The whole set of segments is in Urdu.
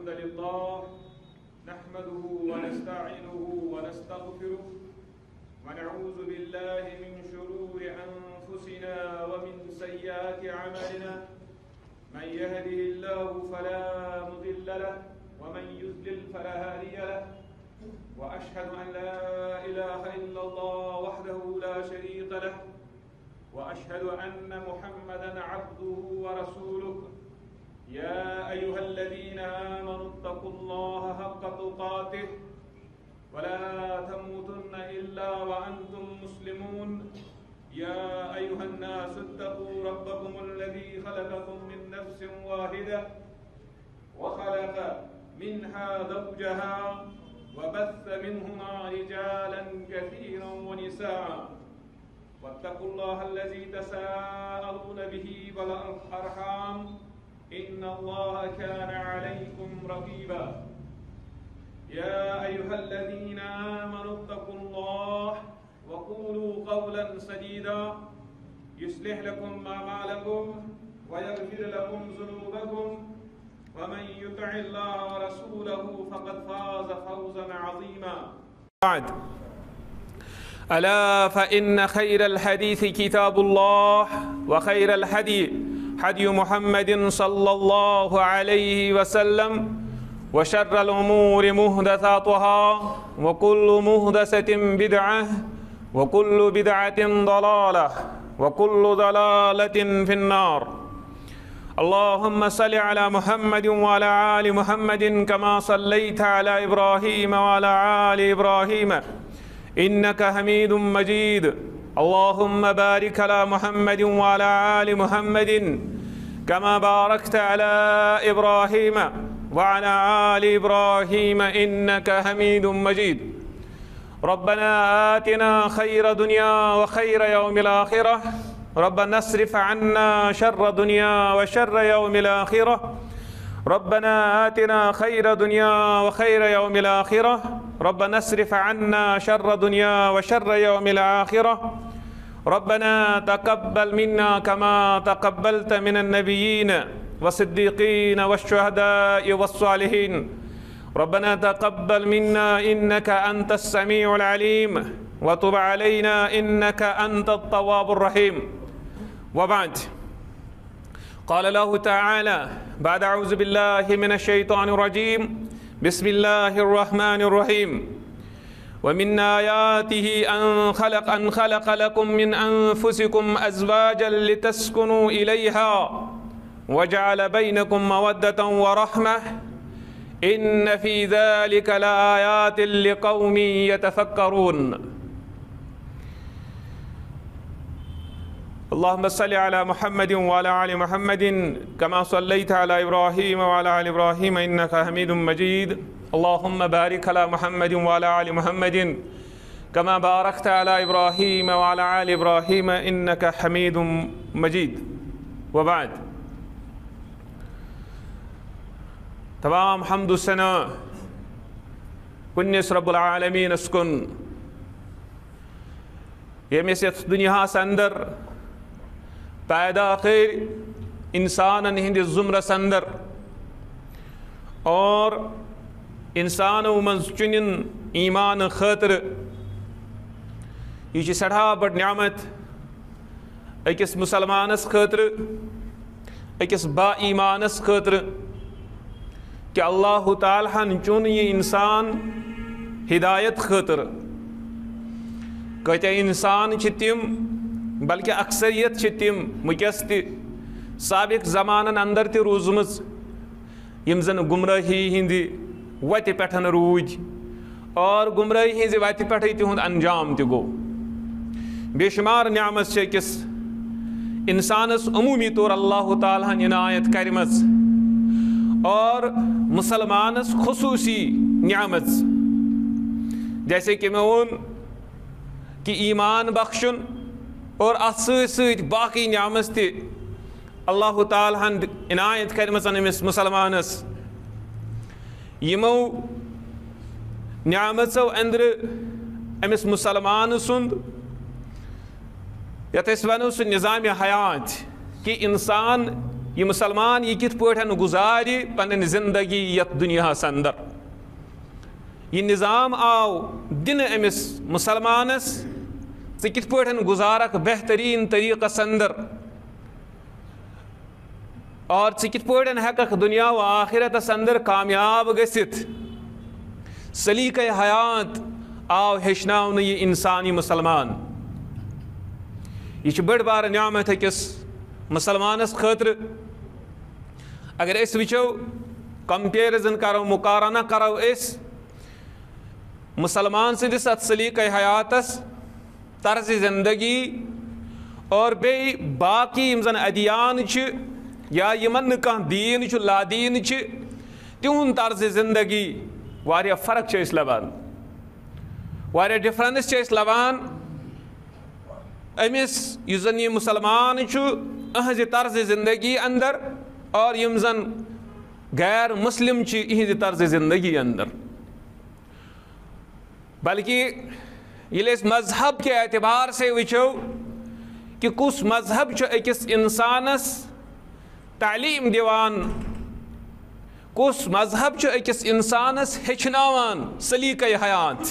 الحمد لله نحمده ونستعينه ونستغفره ونعوذ بالله من شرور أنفسنا ومن سيئات أعمالنا من يهده الله فلا مضل له ومن يضلل فلا هادي له وأشهد أن لا إله إلا الله وحده لا شريك له وأشهد أن محمدًا عبده ورسوله يا أيها الذين آمنوا اتقوا الله حق تقاته ولا تموتن إلا وأنتم مسلمون يا أيها الناس اتقوا ربكم الذي خلقكم من نفس واحدة وخلق منها زوجها وبث منهما رجالا كثيرا ونساء واتقوا الله الذي تساءلون به والأرحام إن الله كان عليكم رقيبا يا أيها الذين آمنوا اتقوا الله وقولوا قولا سديدا يصلح لكم أعمالكم ويغفر لكم ذنوبكم ومن يطع الله ورسوله فقد فاز فوزا عظيما بعد ألا فإن خير الحديث كتاب الله وخير الهدي هدي محمد صلى الله عليه وسلم وشر الأمور محدثاتها وكل محدثة بدعة وكل بدعة ضلالة وكل ضلالة في النار اللهم صل على محمد وعلى آل محمد كما صليت على إبراهيم وعلى آل إبراهيم إنك حميد مجيد اللهم بارك على محمد وعلى آل محمد كما باركت على إبراهيم وعلى آل إبراهيم إنك حميد مجيد ربنا آتنا خير دنيا وخير يوم الآخرة ربنا اصرف عنا شر دنيا وشر يوم الآخرة ربنا آتنا خير دنيا وخير يوم الآخرة ربنا اصرف عنا شر دنيا وشر يوم الآخرة ربنا تقبل منا كما تقبلت من النبيين والصديقين والشهداء والصالحين ربنا تقبل منا إنك أنت السميع العليم وتب علينا إنك أنت التواب الرحيم وبعد قال الله تعالى بعد أعوذ بالله من الشيطان الرجيم بسم الله الرحمن الرحيم ومن آياته أن خلق لكم من أنفسكم أزواجا لتسكنوا إليها وجعل بينكم مودة ورحمة إن في ذلك لآيات لقوم يتفكرون اللهم صل على محمد وعلى آل محمد كما صليت على إبراهيم وعلى آل إبراهيم إنك حميد مجيد اللهم بارك على محمد وعلى آل محمد كما باركت على إبراهيم وعلى آل إبراهيم إنك حميد مجيد وبعد تمام حمد السنة كنس رب العالمين اسكن يمسيت دنيا سندر پیدا خیر انسانن ہند زمرہ اندر اور انسانو من چنن ایمان خاطر یہ سٹھا بڑ نعمت اکس مسلمانس خاطر اکس با ایمانس خاطر کہ اللہ تعالیٰ چون یہ انسان ہدایت خاطر کہتے انسان تم بلکہ اکثریت تم ونکس سابق زمانن اندر روزمز یم زن گمراہی ہند وتہ پہ روٗدۍ اور گمراہی ہز وتہ پہ تہد انجام تہ گو بے شمار نعمت أکس انسانس عمومی طور اللہ تعالیٰ عنایت کرمز اور مسلمانس خصوصی نعمت جیسے کہ میں وون کہ ایمان بخشن اور ات ست باقی نعمت تہ اللہ تعالیٰ عنایت کرمز امس مسلمانس یمو نعمتو اندر امس مسلمان سند یت ونو سہ نظام حیات کہ انسان یہ مسلمان یہ کت پٲٹھۍ گزارِ پنٕنۍ زندگی یتھ دُنیاہس اندر. یہ نظام آو دِنہٕ أمِس مسلمانس ژٕ کِتھ پٲٹھۍ گزارکھ بہتریٖن طریٖقس اندر اور ژٕ کِتھ پٲٹھۍ ہٮ۪ککھ دُنیا و آخرتس اندر کامیاب گٔژھِتھ. سلیقہ حیات آو ہیٚچھناونہٕ یہِ اِنسان یہِ مسلمان. یہ چھِ بٔڑ بارٕ نعمت أکِس مسلمانس خٲطرٕ. اگر أسۍ وٕچھو کمپیرزن کرو مقارنہ کرو أسۍ مسلمان سٕنٛدِس اتھ سلیقہ حیاتس طرزِ زندگی اور بیٚیہِ باقی یِم زن ادیان چھِ یا یِمن نہٕ کانٛہہ دیٖن چھُ لادیٖن چھِ تِہُنٛد طرزِ زندگی واریاہ فرق چھِ أسۍ لبان, واریاہ ڈفرنس چھِ أسۍ لبان. أمِس یُس زن یہِ مسلمان چھُ أہنٛزِ طرزِ زندگی اندر اور یِم زن غیر مسلم چھِ یِہنٛزِ طرزِ زندگی اندر. بلکہ ییٚلہِ أسۍ مذہب کہِ اعتبار سے وٕچھو کہ کُس مذہب چھُ أکِس اِنسانس تعلیٖم دِوان, کُس مذہب چھُ أکِس اِنسانس ہیٚچھناوان سلیقہ حیات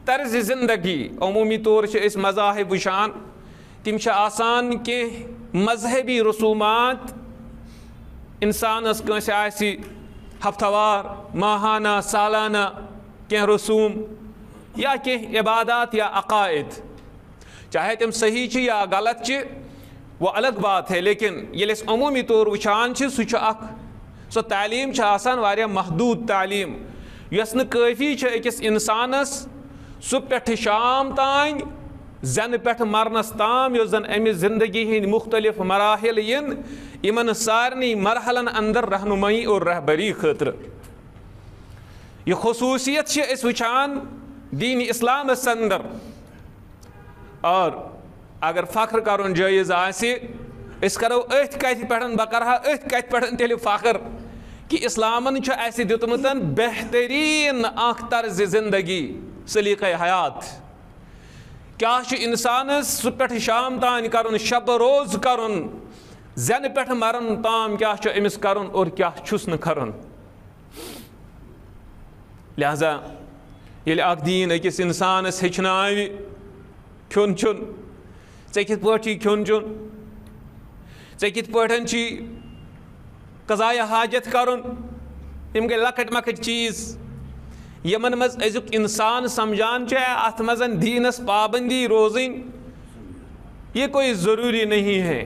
طرزِ زندگی. عموٗمی طور چھِ أسۍ مذاہب وٕچھان تِم چھِ آسان کینٛہہ مذہبی رسوٗمات اِنسانس کٲنٛسہِ آسہِ ہفتہٕ وار ماہانہ سالانہ کینٛہہ رسوٗم یا کینٛہہ عبادات یا عقائد, چاہے تِم صحیح چھِ یا غلط چھِ وہ الگ بات ہے. لیکن ییٚلہِ أسۍ عموٗمی طور وٕچھان چھِ سُہ چھُ اکھ سۄ تعلیٖم چھِ آسان واریاہ محدوٗد تعلیٖم یۄس نہٕ کٲفی چھِ أکِس اِنسانس صُبح پٮ۪ٹھٕ شام تام زینہٕ پٮ۪ٹھٕ مرنس تام یۄس زن أمِس زندگی ہٕنٛدۍ مختلف مراحل یِن یِمن سارنٕے مرحلن اندر رہنمٲیی اور رہبری خٲطرٕ. یہ خصوٗصیت چھِ أسۍ وٕچھان دیٖنِ اِسلامس اندر. اور اگر فخر کرُن جٲیز آسہِ أسۍ کرو أتھۍ کتھِ پٮ۪ٹھ, بہٕ کرٕ ہا أتھۍ کتھِ پٮ۪ٹھ تیٚلہِ فخر کہ اسلامن چھُ اَسہِ دیُتمُت بہتریٖن اکھ طرزِ زندگی سلیقہ حیات. کیٛاہ چھُ اِنسانس صبح پٮ۪ٹھٕ شام تام کرُن, شب روز کرُن, زینہٕ پٮ۪ٹھٕ مرن تام کیٛاہ چھُ أمِس کرُن اور کیٛاہ چھُس نہٕ کرُن. لہذا ییٚلہِ اکھ دیٖن أکِس اِنسانس ہیٚچھناوِ کھیوٚن چیوٚن, ژےٚ کِتھ پٲٹھۍ چھُے کھیوٚن چیوٚن, ژےٚ کِتھ پٲٹھۍ چھُے قضایہِ حاجت کرُن, یِم گٔے لۄکٕٹۍ مۄکٕٹۍ چیٖز یِمن منٛز أزیُک اِنسان سمجھان چھُ اتھ منٛز دیٖنس پابندی روزٕنۍ یہ کوئی ضروٗری نہیں ہے.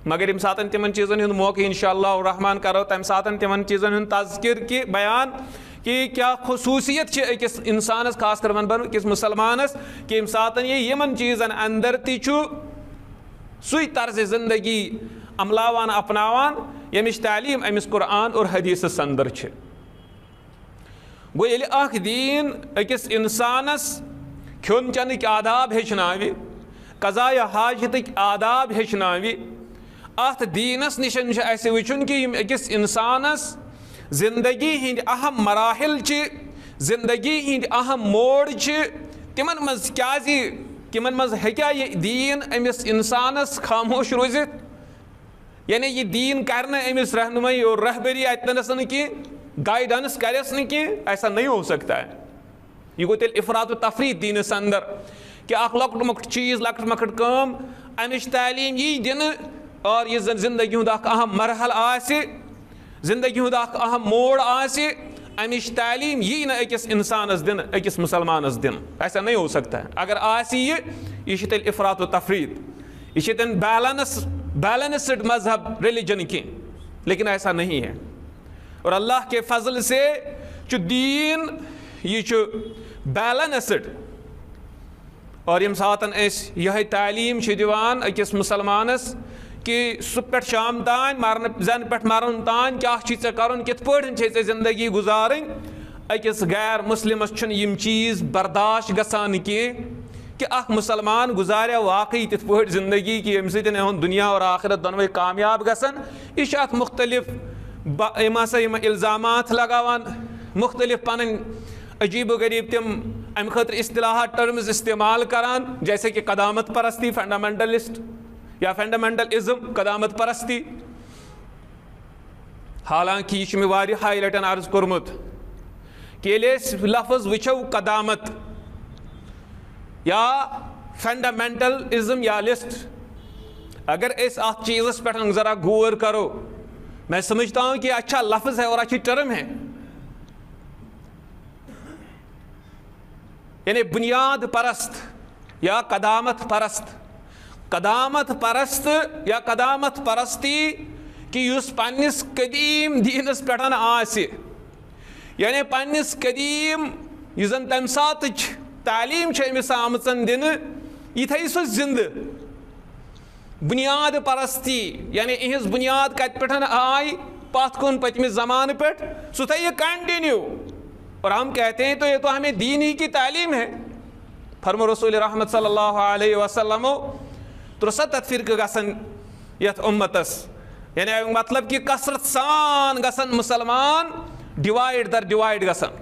مگر ییٚمہِ ساتہٕ تِمن چیٖزن ہُنٛد موقعہٕ انشاء اللہ الرحمان کرو تمہِ ساتہٕ تِمن چیٖزن ہُنٛد تذکر کہِ بیان کہ کیٛاہ خصوٗصیت چھِ أکِس اِنسانس خاص کر ونہٕ بہٕ أکِس مسلمانس کہ ییٚمہِ ساتہٕ یہِ یِمن چیٖزن اندر تہِ چھُ سُے طرزِ زندگی عملاوان اپناوان ییٚمِچ تعلیٖم أمِس قرآن اور حدیثس اندر چھِ. گوٚو ییٚلہِ اکھ دیٖن أکِس اِنسانس کھیوٚن چٮ۪نٕکۍ آداب ہیٚچھناوِ, قضایہِ حاجتٕکۍ آداب ہیٚچھناوِ, اتھ دیٖنس نِش چھُ اَسہِ وٕچھُن کہ یِم أکِس اِنسانس زندگی ہٕنٛدۍ اہم مراحل چھِ, زندگی ہٕنٛدۍ اہم موڑ چھِ, تِمن منٛز کیٛازِ تِمن منٛز ہیٚکیٛاہ یہِ دیٖن أمِس اِنسانس خاموش روٗزِتھ, یعنی یہِ دیٖن کرِ نہٕ أمِس رہنمٲیی اور رہبری اتنس نہٕ کینٛہہ, گایڈنس کرٮ۪س نہٕ کینٛہہ, ایسا نہیں ہو سکتا ہے. یہ گوٚو تیٚلہِ افراط و تفریٖط دیٖنس اندر کہ اکھ لۄکُٹ مۄکُٹ چیٖز لۄکٕٹ مۄکٕٹ کٲم امِچ تعلیٖم یی دِنہٕ اور یُس زن زندگی ہُنٛد اکھ اہم مرحل آسہِ, زندگی ہُنٛد اکھ اہم موڑ آسہِ, امِچ تعلیٖم یی نہٕ أکِس اِنسانس دِنہٕ, أکِس مسلمانس دِنہٕ. ایسا نہیں ہو سکتا ہے. اگر آسہِ یہِ چھُ تیٚلہِ افراط و تفریٖط, یہ چھِ تیٚلہِ بیلنسڈ مذہب ریلیجن کینٛہہ, لیکن ایسا نہیں ہے. اور اللہ کے فضل سے چھُ دیٖن یہِ چھُ بیلنسڈ. اور ییٚمہِ ساتہٕ أسۍ یِہے تعلیٖم چھِ دِوان أکِس مسلمانس کہ صبح پٮ۪ٹھ شام تام مرنہٕ زینہٕ پٮ۪ٹھ مرن تام کیٛاہ چھُے ژےٚ کرُن, کِتھ پٲٹھۍ چھے ژےٚ زندگی گُزارٕنۍ, أکِس غیر مسلمس چھُنہٕ یِم چیٖز برداشت گژھان کینٛہہ کہ اکھ مسلمان گزاریا واقعی تِتھ پٲٹھۍ زندگی کہ ییٚمہِ سۭتۍ یِہُنٛد دُنیا اور آخرت دۄنوَے کامیاب گژھن. یہِ چھُ اتھ مختلف یِم ہسا یِم الزامات لگاوان, مختلف پنٕنۍ عجیب و غریب تِم امہِ خٲطرٕ اصطلاحات ٹرمز استعمال کران, جیسے کہ قدامت پرستی, فنڈامنٹلسٹ یا فنڈامنٹلزم, قدامت پرستی, حالانکہ یہ میں واریاہ ہائی لٹن عرض کورمت کہ لفظ وچھو قدامت یا فنڈامنٹلزم یا لسٹ اگر اس ات چیز پہ ذرا غور کرو میں سمجھتا ہوں کہ اچھا لفظ ہے اور اچھی ٹرم ہے. یعنی بنیاد پرست یا قدامت پرست یا قدامت پرستی کہ اس پنس قدیم دینس پہ آسی یعنی پنس قدیم یہ زن تمہ سات تعلیم امس آمژن دن یہ تھو سہ زندہ. بنیاد پرستی یعنی اہز بنیاد کت پہ آئی پت کن پتمہ زمانہ پہ سہ تھو یہ کنٹینیو. اور ہم کہتے ہیں تو یہ تو ہمیں دین ہی کی تعلیم ہے. فرمو رسول رحمت صلی اللہ علیہ وسلم 63 فرقہ گژھن یتھ امتس یعنی مطلب کہ کثرت سان گژھن مسلمان ڈیوائڈ در ڈیوائڈ گژھن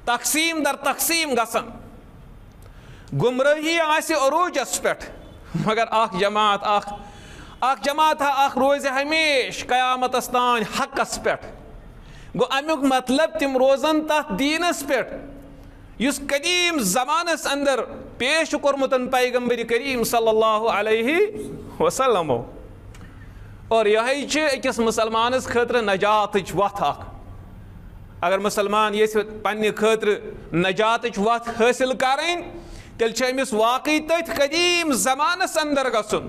تقسیم در تقسیم گژھن گمراہی آسہِ عروجس پٮ۪ٹھ مگر اخ جماعت اخ روزِ ہمیشہ قیامتس تان حقس پٮ۪ٹھ. گو امیک مطلب تم روزن تات دینس پٮ۪ٹھ یس قدیم زمانس اندر پیش کورمتن پیغمبر کریم صلی اللہ علیہ وسلم. اور یہ اکس مسلمانس خاطر نجات وت اخ اگر مسلمان یہ پنہ خاطر نجات وت حاصل کریں تیل امس واقعی تتھ قدیم زمانس اندر گھن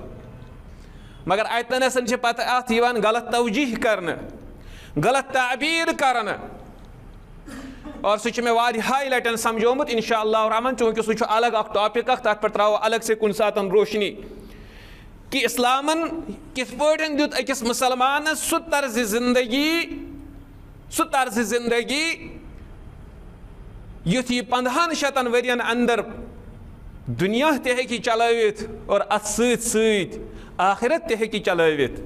مگر اتنس پتہ ات غلط توجیح کرنے غلط تعبیر کرنا اور سہ میں واریاہ لٹن سمجھومت انشاء اللہ الرحمن چونکہ سہ الگ اخ ٹاپک اخ تر پہ ترو الگ سے کن سات روشنی کہ اسلامن کت پہ دیت اکس مسلمانس سہ طرز زندگی یُتھ یہ 1500 ورین اندر دنیا تہ ہیکہِ چلٲوِتھ اور ات سۭتۍ آخرت تہ ہیکہِ چلٲوِتھ.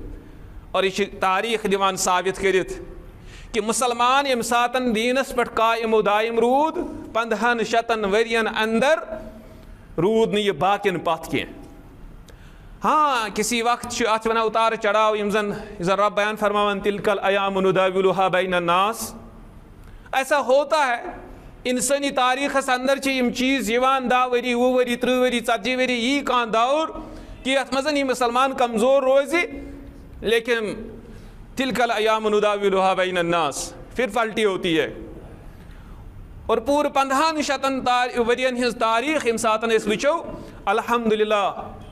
اور یہ تاریخ دیوان ثابت کرت کہ مسلمان یم ساتن دینس پہ قائم و دائم رود 1500 ورین اندر رود نہیں یہ باقین پت کی. ہاں کسی وقت ات ونان اتار چڑھاؤ یم زن رب بیان فرماون تلک الایام نداولها بین الناس. ایسا ہوتا ہے انسانی تاریخ اندر یم چیز یوان 10 وری 20 وری 30 وری 40 وری یہ کان دور کہ ات مزن یہ مسلمان کمزور روزی لیکن تلک الایام نداولها بین الناس پھر پلٹی ہوتی ہے. اور پور 1500 ورین ہز تاریخ یم ساتن اس وچو الحمدللہ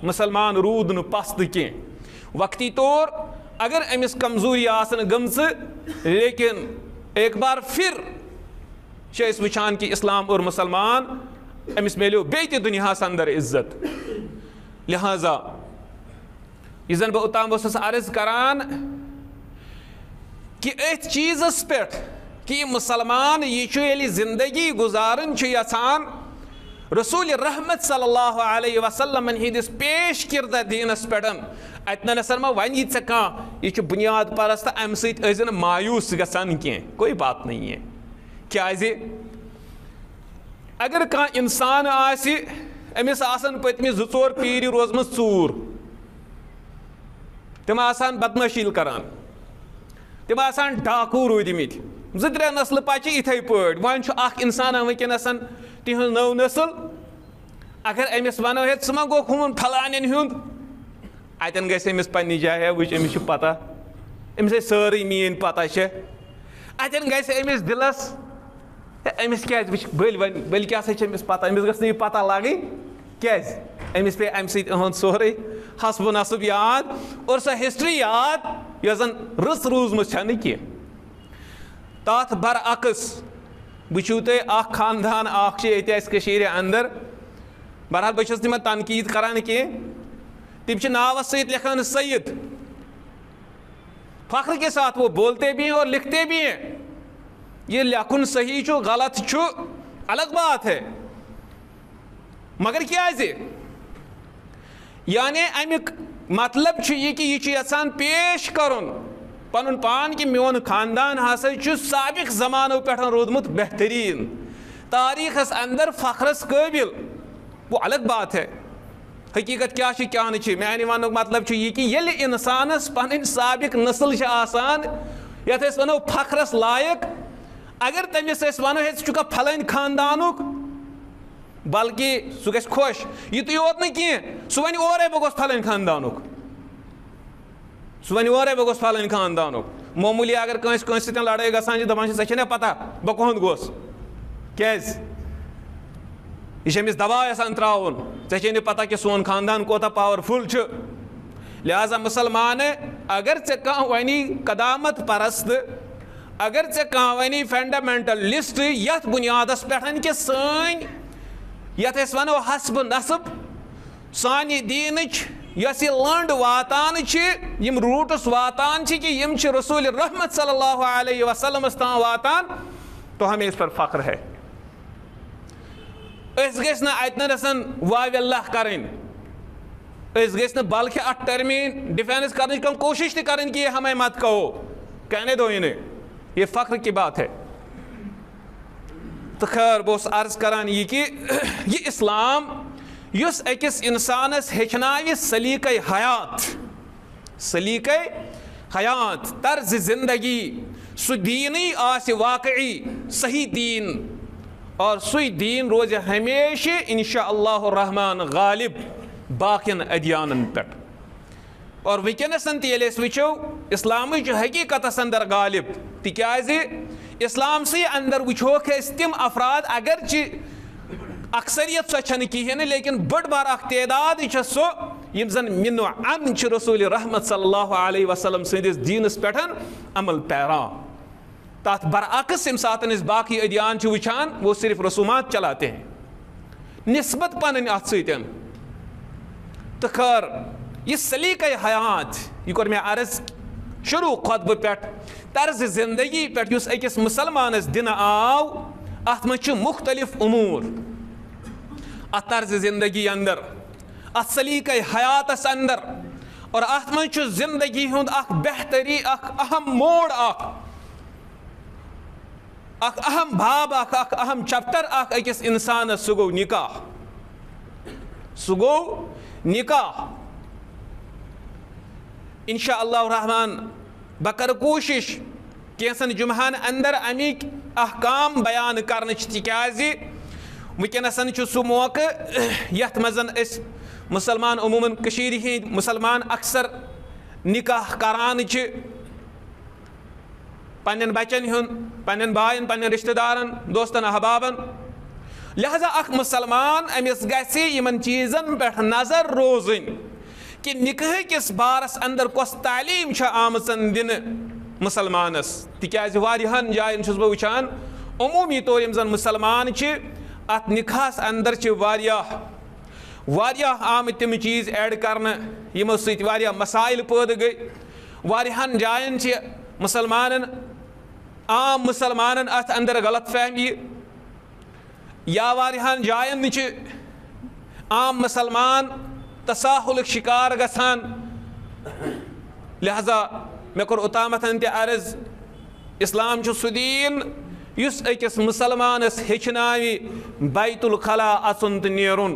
مسلمان رود نہ پست کی. وقتی طور اگر امس کمزوری آسن گمز لیکن ایک بار پھر اس وچان کہ اسلام اور مسلمان امس میلیو بیت دنیا اندر عزت. لہذا یہ زن بہ اوتام بس عرض کران کہ ات چیزس پہ کہ مسلمان یہ زندگی گزارن یژھان رسول رحمت صلی اللہ علیہ وسلم ہندس پیش کردہ دینس پہ اتنسن ما ون ژے کھانا یہ بنیاد پرست ام سن مایوس گژھان کی کوئی بات نہیں ہے. کیازِ اگر کانٛہہ انسان آسہِ امس آسن پتمہ 2-4 پیری روزمژ ژوٗر تم آسان بدمٲشی کران تم آسان ڈاکو روٗدمٕتۍ 2-3 نسلہٕ پتہٕ چھِ یِتھَے پٲٹھۍ. وۄنۍ چھُ اکھ انسان وٕنکٮ۪نس تِہنٛز نٔو نسل اگر أمِس ونو ہے ژٕ ما گوٚکھ ہُمن پھلانٮ۪ن ہُنٛد اتٮ۪ن گژھِ أمِس پننہِ جایہِ وٕچھ أمِس چھِ پتہ أمِس ہے سٲرٕے میٲنۍ پتہ چھےٚ. اتٮ۪ن گژھِ أمِس دِلس أمِس کیٛازِ وٕچھ بٔلۍ کیٛاہ سا چھِ أمِس پتہ أمِس گٔژھ نہٕ یہِ پتہ لگٕنۍ کیٛازِ أمِس پیٚیہِ امہِ سۭتۍ إہُنٛد سورُے حسب و نصب یاد اور سۄ ہسٹری یاد یۄس زن رٕژ روٗزمٕژ چھنہٕ کینٛہہ. تتھ برعکس وٕچھِو تُہۍ اکھ خاندان اکھ چھِ ییٚتہِ اَسہِ کٔشیٖرِ اندر بہرحال بہٕ چھُس تِمن تنقیٖد کران کینٛہہ تِم چھِ ناوس سۭتۍ لیکھان سید فخر کے ساتھ وہ بولتے بھی ہیں اور لکھتے بھی ہیں. یہ لکھن صحیح چھُ غلط چھُ الگ بات ہے مگر کیازِ یعنی امیُک مطلب چھُ یہِ کہِ یہِ چھُ یژھان پیش کرُن پنُن پان کہ میون خاندان ہسا چھُ سابق زمانو پٮ۪ٹھ روٗدمُت بہتریٖن تاریخس اندر فخرس قٲبل. وہ الگ بات ہے. حقیقت کیا چھِ کیا نہٕ چھِ میانہِ وننُک مطلب چھُ یہِ کہِ ییٚلہِ انسانس پنٕنۍ سابق نسل چھِ آسان یتھ أسۍ وَنو فخرس لایق اگر تٔمِس أسۍ وَنو ہے ژٕ چھُکھا پھلٲنۍ خاندانُک بلکہ سُہ گژھِ خۄش یُتُے یوت نہٕ کینٛہہ سُہ وَنہِ اورَے بہٕ گوٚژھ پھلٲنۍ خاندانُک سُہ وَنہِ اورَے بہٕ گوٚژھ پھلٲنۍ خاندانُک معموٗلی اگر کٲنٛسہِ سۭتۍ لڑٲے گژھان چھِ دَپان چھِ ژےٚ چھےٚ نا پتہ بہٕ کُہُنٛد گوٚس کیٛازِ یہ چھُ أمِس دباو یژھان ترٛاوُن ژےٚ چھے نہٕ پتہ کہِ سون خاندان کوتاہ پاورفُل چھُ لہٰذا مُسلمانہٕ اگر ژےٚ کانٛہہ وَنی قدامت پرست اگر ژےٚ کانٛہہ وَنی فنڈامنٹلسٹ یتھ بُنیادس پٮ۪ٹھ کہِ سٲنۍ یتھ أسۍ وَنو حسبہٕ نصب سانہِ دیٖنٕچ یۄس یہِ لٔنٛڈ واتان چھِ یِم روٗٹٕس واتان چھِ کہِ یِم چھِ رسوٗلِ رحمت صلی اللہ علیہ وسلمس تام واتان تو ہمیں اس پر فخر ہے أسۍ گٔژھۍ نہٕ اَتنَسَن واوِ اللہ کَرٕنۍ أسۍ گٔژھۍ نہٕ بلکہِ اَتھ ٹرمہِ ڈِفینس کرنٕچ کم کوشش تہِ کَرٕنۍ کہ یہ ہمیں مت کہو کہنے دو انہیں یہ فخر کی بات ہے تو خیر بہٕ اوسُس عرض کران یہ کہ یہ اسلام یُس أکِس اِنسانس ہیٚچھناوِ سلیٖقے حیات طرزِ زندگی سُہ دیٖنٕے آسہِ واقعی صحیح دیٖن اور سُے دیٖن روزِ ہمیشہِ اِنشاء اللہ الرحمان غالب باقین ادیانن پٮ۪ٹھ اور وٕنکیٚنَسن تہِ ییٚلہِ أسۍ وٕچھو اسلامٕے چھُ حقیٖقتس اندر غالب تِکیٛازِ اسلامسٕے اندر وٕچھوکھ أسۍ تِم افراد اگرچہِ اکثریت سۄ چھنہٕ کِہیٖنۍ نہٕ لیکن بٔڑ بار اکھ تعداد چھےٚ سۄ یِم زن مِنو ان چھِ رسوٗلِ رحمت صلی اللہ علیہ وسلم سٕنٛدِس دیٖنس پٮ۪ٹھ عمل پیران تتھ برعکس ییٚمہِ ساتہٕ أسۍ باقٕے ادیان چھِ وٕچھان وہ صرف رسومات چلاتے ہیں نسبت پنٕنۍ اتھ سۭتۍ تہٕ خٲر یہِ سلیٖقے حیات یہِ کوٚر مےٚ عرض شروٗع خۄطبہٕ پٮ۪ٹھ طرزِ زندگی پٮ۪ٹھ یُس أکِس مُسلمانس دِنہٕ آو اتھ منٛز چھِ مختلف اموٗر اتھ طرزِ زندگی اندر اتھ سلیٖقے حیاتس اندر اور اتھ منٛز چھُ زندگی ہُنٛد اکھ بہتری اکھ اہم موڑ اکھ اہم باب اکھ اہم چپٹر اکھ أکِس انسانس سُہ گوٚو نکاح انشاء اللہ الرحمان بہٕ کرٕ کوٗشش کینٛژن جمعہن اندر امِکۍ احکام بیان کرنٕچ تِکیٛازِ وٕنکیٚنَسن چھُ سُہ موقعہٕ یتھ منٛز أسۍ مُسلمان عموٗمن کٔشیٖرِ ہٕنٛدۍ مُسلمان اکثر نکاح کران چھِ پننٮ۪ن بچن ہُنٛد پننٮ۪ن باین پننٮ۪ن رشتہٕ دارن دوستن احبابن لہذا اکھ مُسلمان أمِس گژھِ یِمن چیٖزن پٮ۪ٹھ نظر روزٕنۍ کہ نکاح کِس بارس اندر کۄس تعلیٖم چھےٚ آمٕژ دِنہٕ مُسلمانس تِکیٛازِ واریاہن جاین چھُس بہٕ وٕچھان عموٗمی طور یِم زن مُسلمان چھِ اتھ نکاحس اندر چھِ واریاہ آمٕتۍ تِم چیٖز ایڈ کرنہٕ یِمو سۭتۍ واریاہ مسایل پٲدٕ گٔے واریاہن جاین چھِ عام مُسلمانن اتھ اندر غلط فہمی یا واریاہن جاین چھِ عام مُسلمان تساہلُک شکار گژھان لہذا مےٚ کوٚر اوٚتامتھ تہِ عرض اسلام چھُ سُہ دیٖن یُس أکِس مُسلمانس ہیٚچھناوِ بیت الخلا اژُن تہٕ نیرُن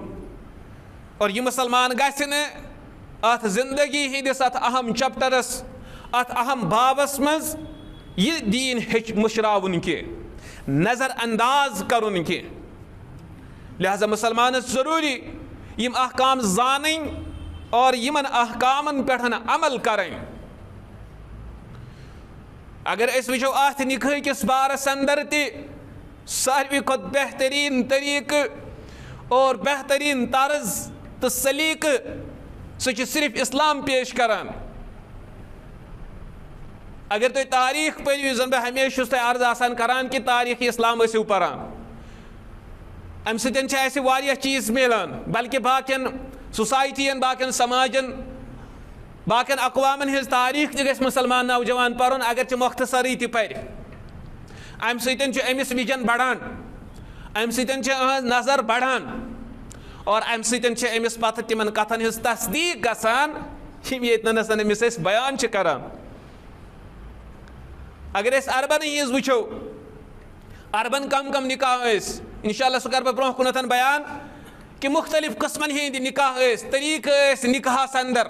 اور یہِ مُسلمان گژھِ نہٕ اتھ زندگی ہٕنٛدِس اتھ اہم چپٹرس اتھ اہم بابس منٛز یہِ دیٖن مٔشراوُن کینٛہہ نظر انداز کرُن کینٛہہ لہذا مُسلمانس ضروٗری یِم احکام زانٕنۍ اور یِمن احکامن پٮ۪ٹھ عمل کرٕنۍ اگر أسۍ وٕچھو اتھ نکاح کِس بارس اندر تہِ ساروی کھۄتہٕ بہتریٖن طریٖقہٕ اور بہتریٖن طرز تہٕ سلیٖقہٕ سُہ چھُ صرف اسلام پیش کران اگر تُہۍ تاریٖخ پٔرِو یُس زن بہٕ ہمیشہِ چھُس تۄہہِ عرض آسان کران کہِ تاریٖخ اسلام ٲسِو پران امہِ سۭتۍ چھِ اَسہِ واریاہ چیٖز میلان بلکہِ باقین سوسایٹین باقین سماجن باقین اقوامن ہٕنٛز تاریٖخ تہِ گژھِ مُسلمان نوجوان پرُن اگرچہِ مۄختصرٕے تہِ پرِ امہِ سۭتۍ چھُ أمِس وِجن بڑان امہِ سۭتۍ چھِ أہٕنٛز نظر بڑان اور امہِ سۭتۍ چھِ أمِس پتہٕ تِمن کتھن ہٕنٛز تصدیٖق گژھان یِم ییٚتنس أمِس أسۍ بیان چھِ کران اگر أسۍ اربن ہٕنٛز وٕچھو اربن کم نکاح ٲسۍ انشاء اللہ سُہ کرٕ بہٕ برونٛہہ کُنتھ بیان کہ مختلف قٕسمن ہٕنٛدۍ نکاح ٲسۍ طریٖقہٕ ٲسۍ نکاحس اندر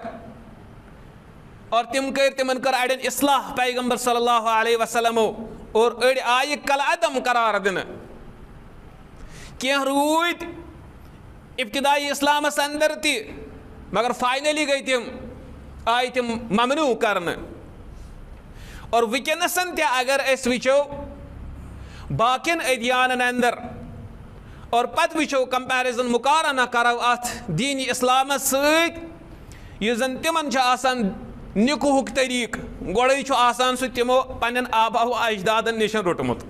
اور تمن کر اڑین اصلاح پیغمبر صلی اللہ علیہ وسلم اور اڑ آئی کل عدم قرار دن کی روید ابتدائی اسلامس اندر تی مگر فائنلی گئی تم آئی تم ممنوع کرنے اور ونکسن تہ اگر اس وچو باقین ادیانن اندر اور پت وچو کمپیرزن مقارنہ کرو ات دینی اسلامس ست یہ زن تمن آسان نکوہک طریق گوڑے آسان سہ تمو پنن آبا و اجدادن نشن روٹمت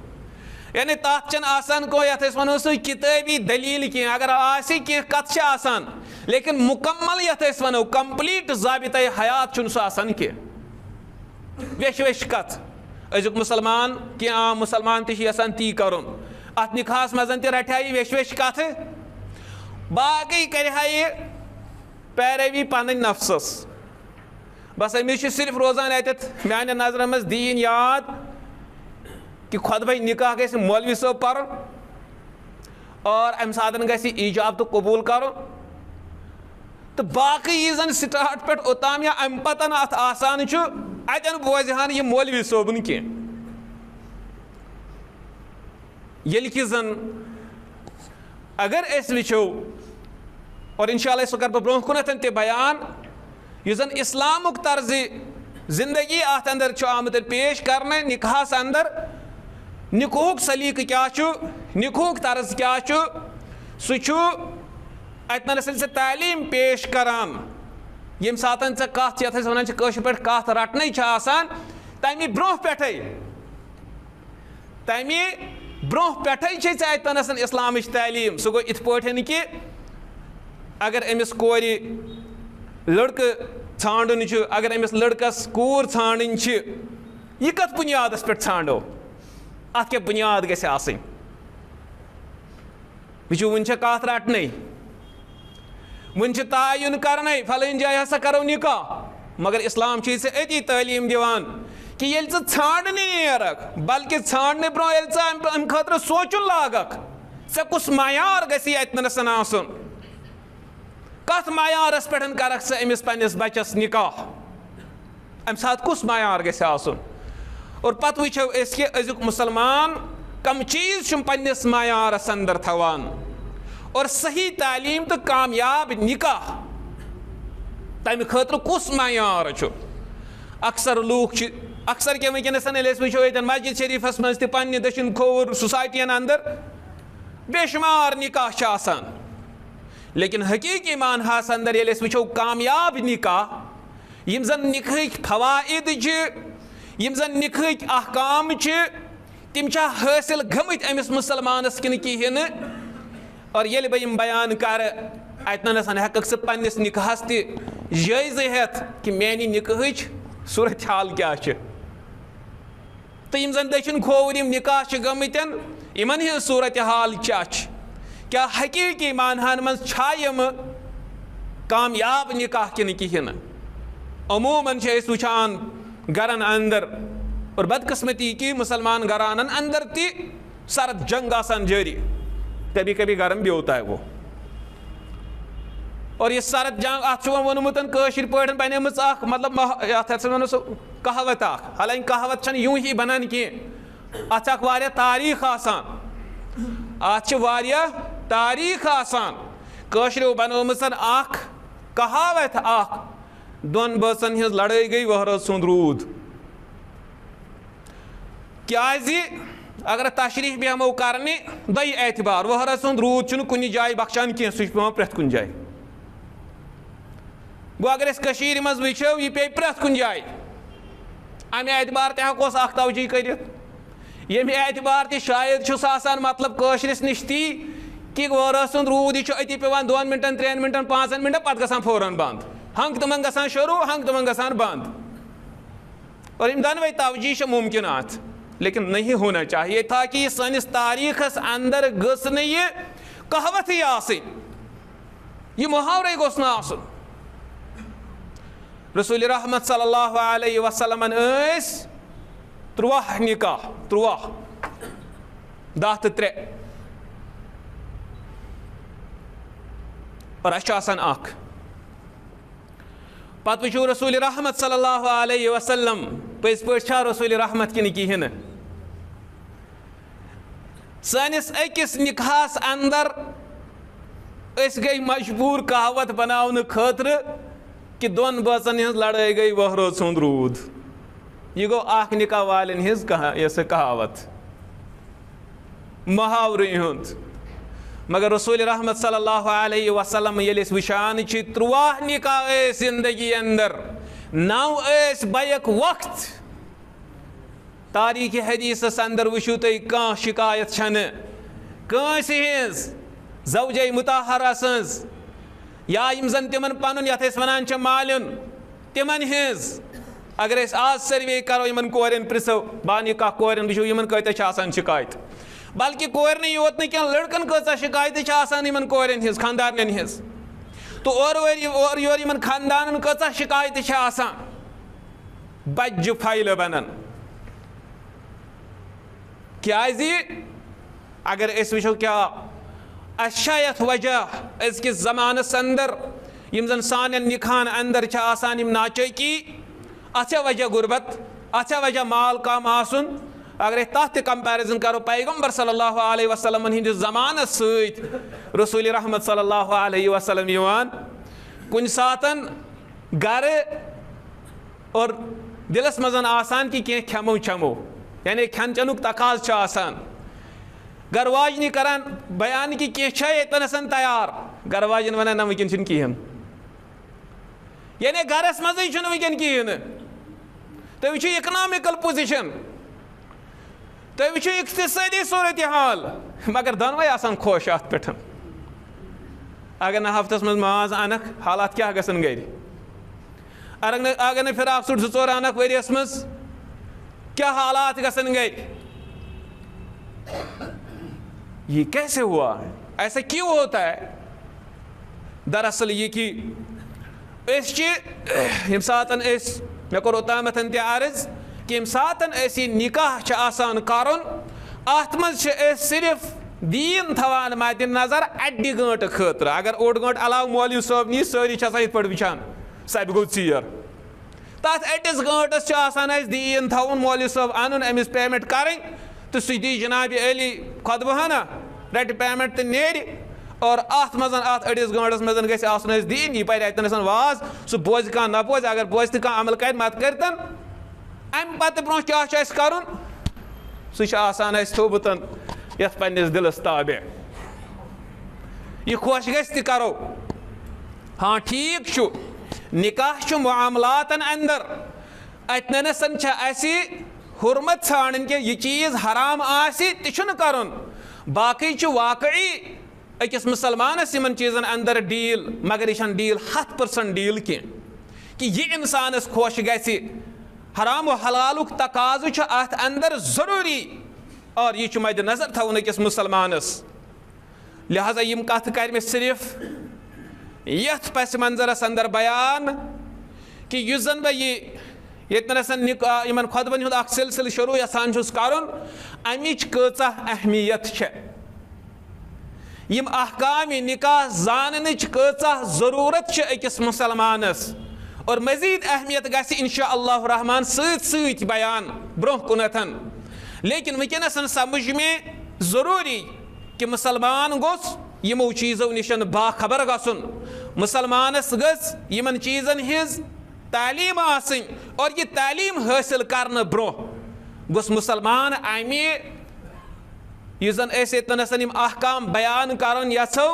یعنی تات چن آسان کو یت ونو سہ کتابی دلیل کی اگر آسی کی کت آسان لیکن مکمل یت ونو کمپلیٹ ضابطۂ حیات چھ سہ آسان کی ویش ویش کت ازیک مسلمان کی عام مسلمان تہ یسان تی کرن ات نکاحس مزن تہ رٹھا یہ ویش ویش کت باقی کرہا یہ پیروی پنن نفسس بس امس صرف روزان اتت میانہ نظر مز دین یاد کہ خطبہ نکاح گژھِ مولوی صٲب پرن اور ام ساتن گژھِ ایجاب تو قبول کرن تو باقی یہ زن سٹارٹ پہ اوتام یا ام پتن ات آسان اتن بوزہان یہ مولوی صٲبن کی یل کہ زن اگر اس وچو اور انشاءاللہ سہ کر بہ برونہ کنتھن تہ بیان یہ زن اسلامک طرز زندگی ات اندر آمت پیش کرنے نکاحس اندر نکوہک سلیق کیا نکوہک طرز کیا سہ اتنس سے تعلیم پیش کران یم ساتن ژے کت یتھ ونان کٲشِر پٲٹھۍ کت رٹنے آسان تمہ برونٛہہ پٮ۪ٹھے چھے ژےٚ اتنس اسلامچ تعلیم سہ گوٚو یِتھ پٲٹھۍ کہ اگر امس کورِ لڑکہ ژھانڈن اگر امس لڑکس کور ژھانڈن یہ کت بنیادس پہ ژھانڈو ات کیا بنیاد گژھِ آسٕنۍ وچھو ون کت رٹنے ون تعین کرنے فلٲنۍ جایہِ ہسا کرو نکاح مگر اسلام چھ اتی تعلیم دیوان کہ ییٚلہِ ژٕ ژھانڈنہِ نیرکھ بلکہ ژھانڈنہِ برونٛہہ ییٚلہِ ژٕ امہِ خٲطرٕ سونٛچُن لاگکھ ژےٚ کُس معیار گژھِ اتنس آسُن کت معیارس پہ کرکھ ژٕ أمِس پننس بچس نکاح ام سات کس معیار گژھِ آسُن اور پتہٕ وٕچھو أسۍ کہ أزیُک مسلمان کم چیز چھُ پننس معیارس اندر تھاوان اور صحیح تعلیم تو کامیاب نکاح تمہ خاطر کس معیار چھُ اکثر لوٗکھ اکثر کیا ونکس ییٚلہِ أسۍ وٕچھو ییٚتٮ۪ن مسجد شریفس منٛز تہِ پننہِ دٔچھُن کھووُر سوسایٹین اندر بے شمار نکاح چھِ آسان لیکن حقیقی معنہس اندر ییٚلہِ أسۍ وٕچھو کامیاب نکاح یم زن نکاحٕکۍ فوائد یم زن نکاحٕکۍ احکام تم چھا حٲصِل گٔمٕتۍ أمِس مُسلمانس کِنہٕ کِہیٖنۍ نہٕ اور ییٚلہِ بہٕ یِم بیان کرٕ اتنس ہٮ۪ککھ ژٕ پننس نکاحس تہِ جٲیزٕ ہٮ۪تھ کہ میانہِ نکاحٕچ صورت حال کیاہ چھِ تہٕ یم زن دٔچھُن کھووُر یِم نکاح چھِ گٔمٕتٮ۪ن یِمن ہٕنٛز صورت حال کیاہ چھِ کیا حقیقی معنہن من چھا یم کامیاب نکاح کنہ کہین عموماً أسۍ وٕچھان گرن اندر اور بدقسمتی کی مسلمان گرانن اندر تی سرد جنگ آسان جاری کبھی کبھی گرم بھی ہوتا ہے وہ اور یہ سرد جنگ ات ونمتن کٲشِر پٲٹھۍ بنیمٕژ اکھ مطلب اتھ ونو سُہ کہاوت اکھ حالانکہ کہاوت چھنہٕ یوں ہی بنان کینٛہہ اتھ چھِ اکھ واریاہ تاریخ آسان ات چھِ واریاہ تاریخ آسان کٲشریو بنٲومٕژ اکھ کہاوت اکھ دۄن بٲژن ہٕنٛز لڑٲے گٔے وہرٲژ سُنٛد روٗد کیازِ اگر تشریح بیہمو کرنہِ دۄیہِ اعتبار وہرٲژ سُنٛد روٗد چھُنہٕ کُنہِ جایہِ بخشان کینٛہہ سُہ چھُ پیٚوان پرٛٮ۪تھ کُنہِ جایہِ گوٚو اگر أسۍ کٔشیٖرِ منٛز وٕچھو یہِ پیٚیہِ پرٛٮ۪تھ کُنہِ جایہِ امہِ اعتبار تہِ ہٮ۪کوس اکھ توجہ کٔرِتھ ییٚمہِ اعتبار تہِ شاید چھُس آسان مطلب کٲشرِس نِش تی کہ وہرٲژ سُنٛد روٗد یہِ چھُ أتی پیٚوان 2 مِنٹن 3 مِنٹن 5 مِنٹن پتہٕ گژھان فوراً بنٛد ہنٛگ تِمن گژھان شروٗع ہنٛگ تِمن گژھان بنٛد اور یِم دۄنوے توجہ چھِ مُمکِنات لیکن نہیں ہونا چاہیے تاکہ سٲنِس تاریخس اندر گٔژھ نہٕ یہِ کہاوتھٕے آسٕنۍ یہِ محاورے گوٚژھ نہٕ آسُن رسول رحمت صلی اللہ علیہ وسلمن ٲسۍ 3 نکاح 3 10 تہٕ 3 اور اَسہِ چھُ آسان اکھ پتہ وچھو رسول رحمت صلی اللہ علیہ وسلم پٔزۍ پٲٹھۍ چھا رسول رحمت کِنہٕ کِہیٖنۍ نہٕ سٲنِس أکِس نِکاحس اندر أسۍ گٔے مجبوٗر کہاوت بناونہٕ خٲطرٕ کہ دۄن بٲژن ہٕنٛز لڑٲے گٔے وہرٲژ ہُنٛد روٗد یہ گوٚو اکھ نِکاح والٮ۪ن ہٕنٛز یہِ کہاوت محاورٕ ہُنٛد مگر رسول رحمت صلی اللہ علیہ وسلم ییٚلہِ أسۍ وٕچھان چھِ 13 نِکاح ٲسۍ زندگی اندر 9 ٲسۍ بیک وقت تاریخ حدیثس اندر وٕچھِو تُہۍ کانٛہہ شکایت چھنہٕ کٲنٛسہِ ہٕنٛز زوجے مطہرہ سٕنٛز یا یِم زن تِمن پنُن یتھ أسۍ ونان چھِ مالیُن تِمن ہٕنٛز اگر أسۍ آز سٔروے کرو یِمن کورٮ۪ن پرژھو بانِکاح کورٮ۪ن وٕچھو یِمن کۭتیاہ چھِ آسان شکایت بلکہ کورنٕے یوت نہٕ کینٛہہ لڑکن کۭژاہ شکایتہٕ چھِ آسان یِمن کورٮ۪ن ہٕنٛز خاندارنٮ۪ن ہٕنٛز تہٕ اورٕ یورٕ یِمن خاندانن کۭژاہ شکایتہٕ چھِ آسان بجہِ فایلہٕ بنان کیازِ اگر أسۍ وٕچھو کیٛاہ اَسہِ چھا یتھ وجہ أزکِس زمانس اندر یِم زن سانٮ۪ن نِکاحن اندر چھِ آسان یِم ناچٲکی اتھ چھا وجہ غربت اتھ چھا وجہ مال کم آسُن اگر أسۍ تتھ تہِ کمپیرزن کرو پیغمبر صلی اللہ علیہ وسلم ہٕنٛدِس زمانس سۭتۍ رسول رحمت صلی اللہ علیہ وسلم یِوان کُنہِ ساتن گرٕ اور دلس منٛز آسان کہ کینٛہہ کھٮ۪مو چٮ۪مو یعنی کھٮ۪ن چٮ۪نُک تقاضہٕ چھُ آسان گرٕ واجنہِ کران بیان کہ کینٛہہ چھا ییٚتنس تیار گرٕ واجٮ۪ن ونان نہ وٕنکٮ۪ن چھُنہٕ کِہیٖنۍ یعنی گرس منٛزٕے چھُنہٕ وٕنکٮ۪ن کِہیٖنۍ نہٕ تُہۍ وٕچھِو اِکنامِکل پوزِشن تُہۍ وٕچھِو اقتصٲدی صوٗرتِحال مگر دۄنوَے آسان خۄش اتھ پٮ۪ٹھ اگر نہٕ ہفتس منٛز ماز انکھ حالات کیٛاہ گژھن گرِ اگر نہٕ فراق سوٗٹ 2-4 انکھ ؤرِیس منٛز کیا حالات گژھن گرِ یہ کیسے ہوا ایسا کیوں ہوتا ہے دراصل یہ کہ أسۍ چھِ ییٚمہِ ساتن أسۍ مےٚ کوٚر اوٚتامتھ تہِ عرض کہ ییٚمہِ ساتن أسۍ یہِ نِکاح چھُ آسان کرُن اتھ منٛز چھِ أسۍ صرف دیٖن تھاوان مدِ نظر اَڑِ گٲنٛٹہٕ خٲطرٕ اگر 1.5 گٲنٛٹہٕ علاوٕ مولوی صٲب نی سٲری چھِ آسان یِتھ پٲٹھۍ وٕچھان سبہِ گوٚو ژیر تتھ 1 گٲنٛٹس چھُ آسان اَسہِ دیٖن تھاوُن مولوی صٲب انُن أمِس پیمنٹ کرٕنۍ تہٕ سُہ دی جنابِ علی خۄطبہٕ ہنا رٹہِ پیمنٹ تہٕ نیرِ اور اتھ منٛز اتھ 1 گٲنٛٹس منٛز گژھِ آسُن اَسہِ دیٖن یہِ پرِ اتنس واز سُہ بوزِ کانٛہہ نہ بوزِ اگر بوزِ تہٕ کانٛہہ عمل کرِ مت کٔرتن امہِ پتہٕ برونٛہہ کیٛاہ چھُ اَسہِ کرُن سُہ چھُ آسان اَسہِ تھوٚومُت یتھ پننِس دلس تابع یہِ خۄش گژھِ تہِ کرو ہاں ٹھیٖک چھُ نِکاح چھُ معاملاتن اندر اتنس چھِ اَسہِ حُرمت ژھانڈٕنۍ کہِ یہِ چیٖز حرام آسہِ تہِ چھُنہٕ کرُن باقٕے چھُ واقعی أکِس مُسلمانس یِمن چیٖزن اندر ڈیٖل مگر یہِ چھنہٕ ڈیٖل 100% ڈیٖل کینٛہہ کہ یہِ انسانس خۄش گژھِ حرام و حلالُک تقاضہٕ چھُ اتھ اندر ضروٗری اور یہِ چھُ مدِ نظر تھاوُن أکِس مُسلمانس لہذا یِم کتھٕ کرِ مےٚ صرف یتھ پس منظرس اندر بیان کہ یُس زن بہٕ ییٚتنس یِمن خۄطبن ہُنٛد اکھ سلسلہٕ شروٗع یژھان چھُس کرُن امِچ کۭژاہ اہمیت چھےٚ یِم احکامِ نِکاح زاننٕچ کۭژاہ ضروٗرت چھِ أکِس مُسلمانس اور مزید اہمیت گژھِ انشاء اللہ رحمان سۭتۍ سۭتۍ بیان برونٛہہ کُنتھن لیکن ونکیٚنس سمجھ مےٚ ضروٗری کہ مُسلمان گوٚژھ یِمو چیٖزو نِش باخبر گژھُن مُسلمانس گٔژھ یِمن چیٖزن ہٕنٛز تعلیٖم آسٕنۍ اور یہِ تعلیٖم حٲصِل کرنہٕ برونٛہہ گوٚژھ مُسلمان امہِ یُس زن أسۍ ییٚتنس یِم احکام بیان کرُن یژھو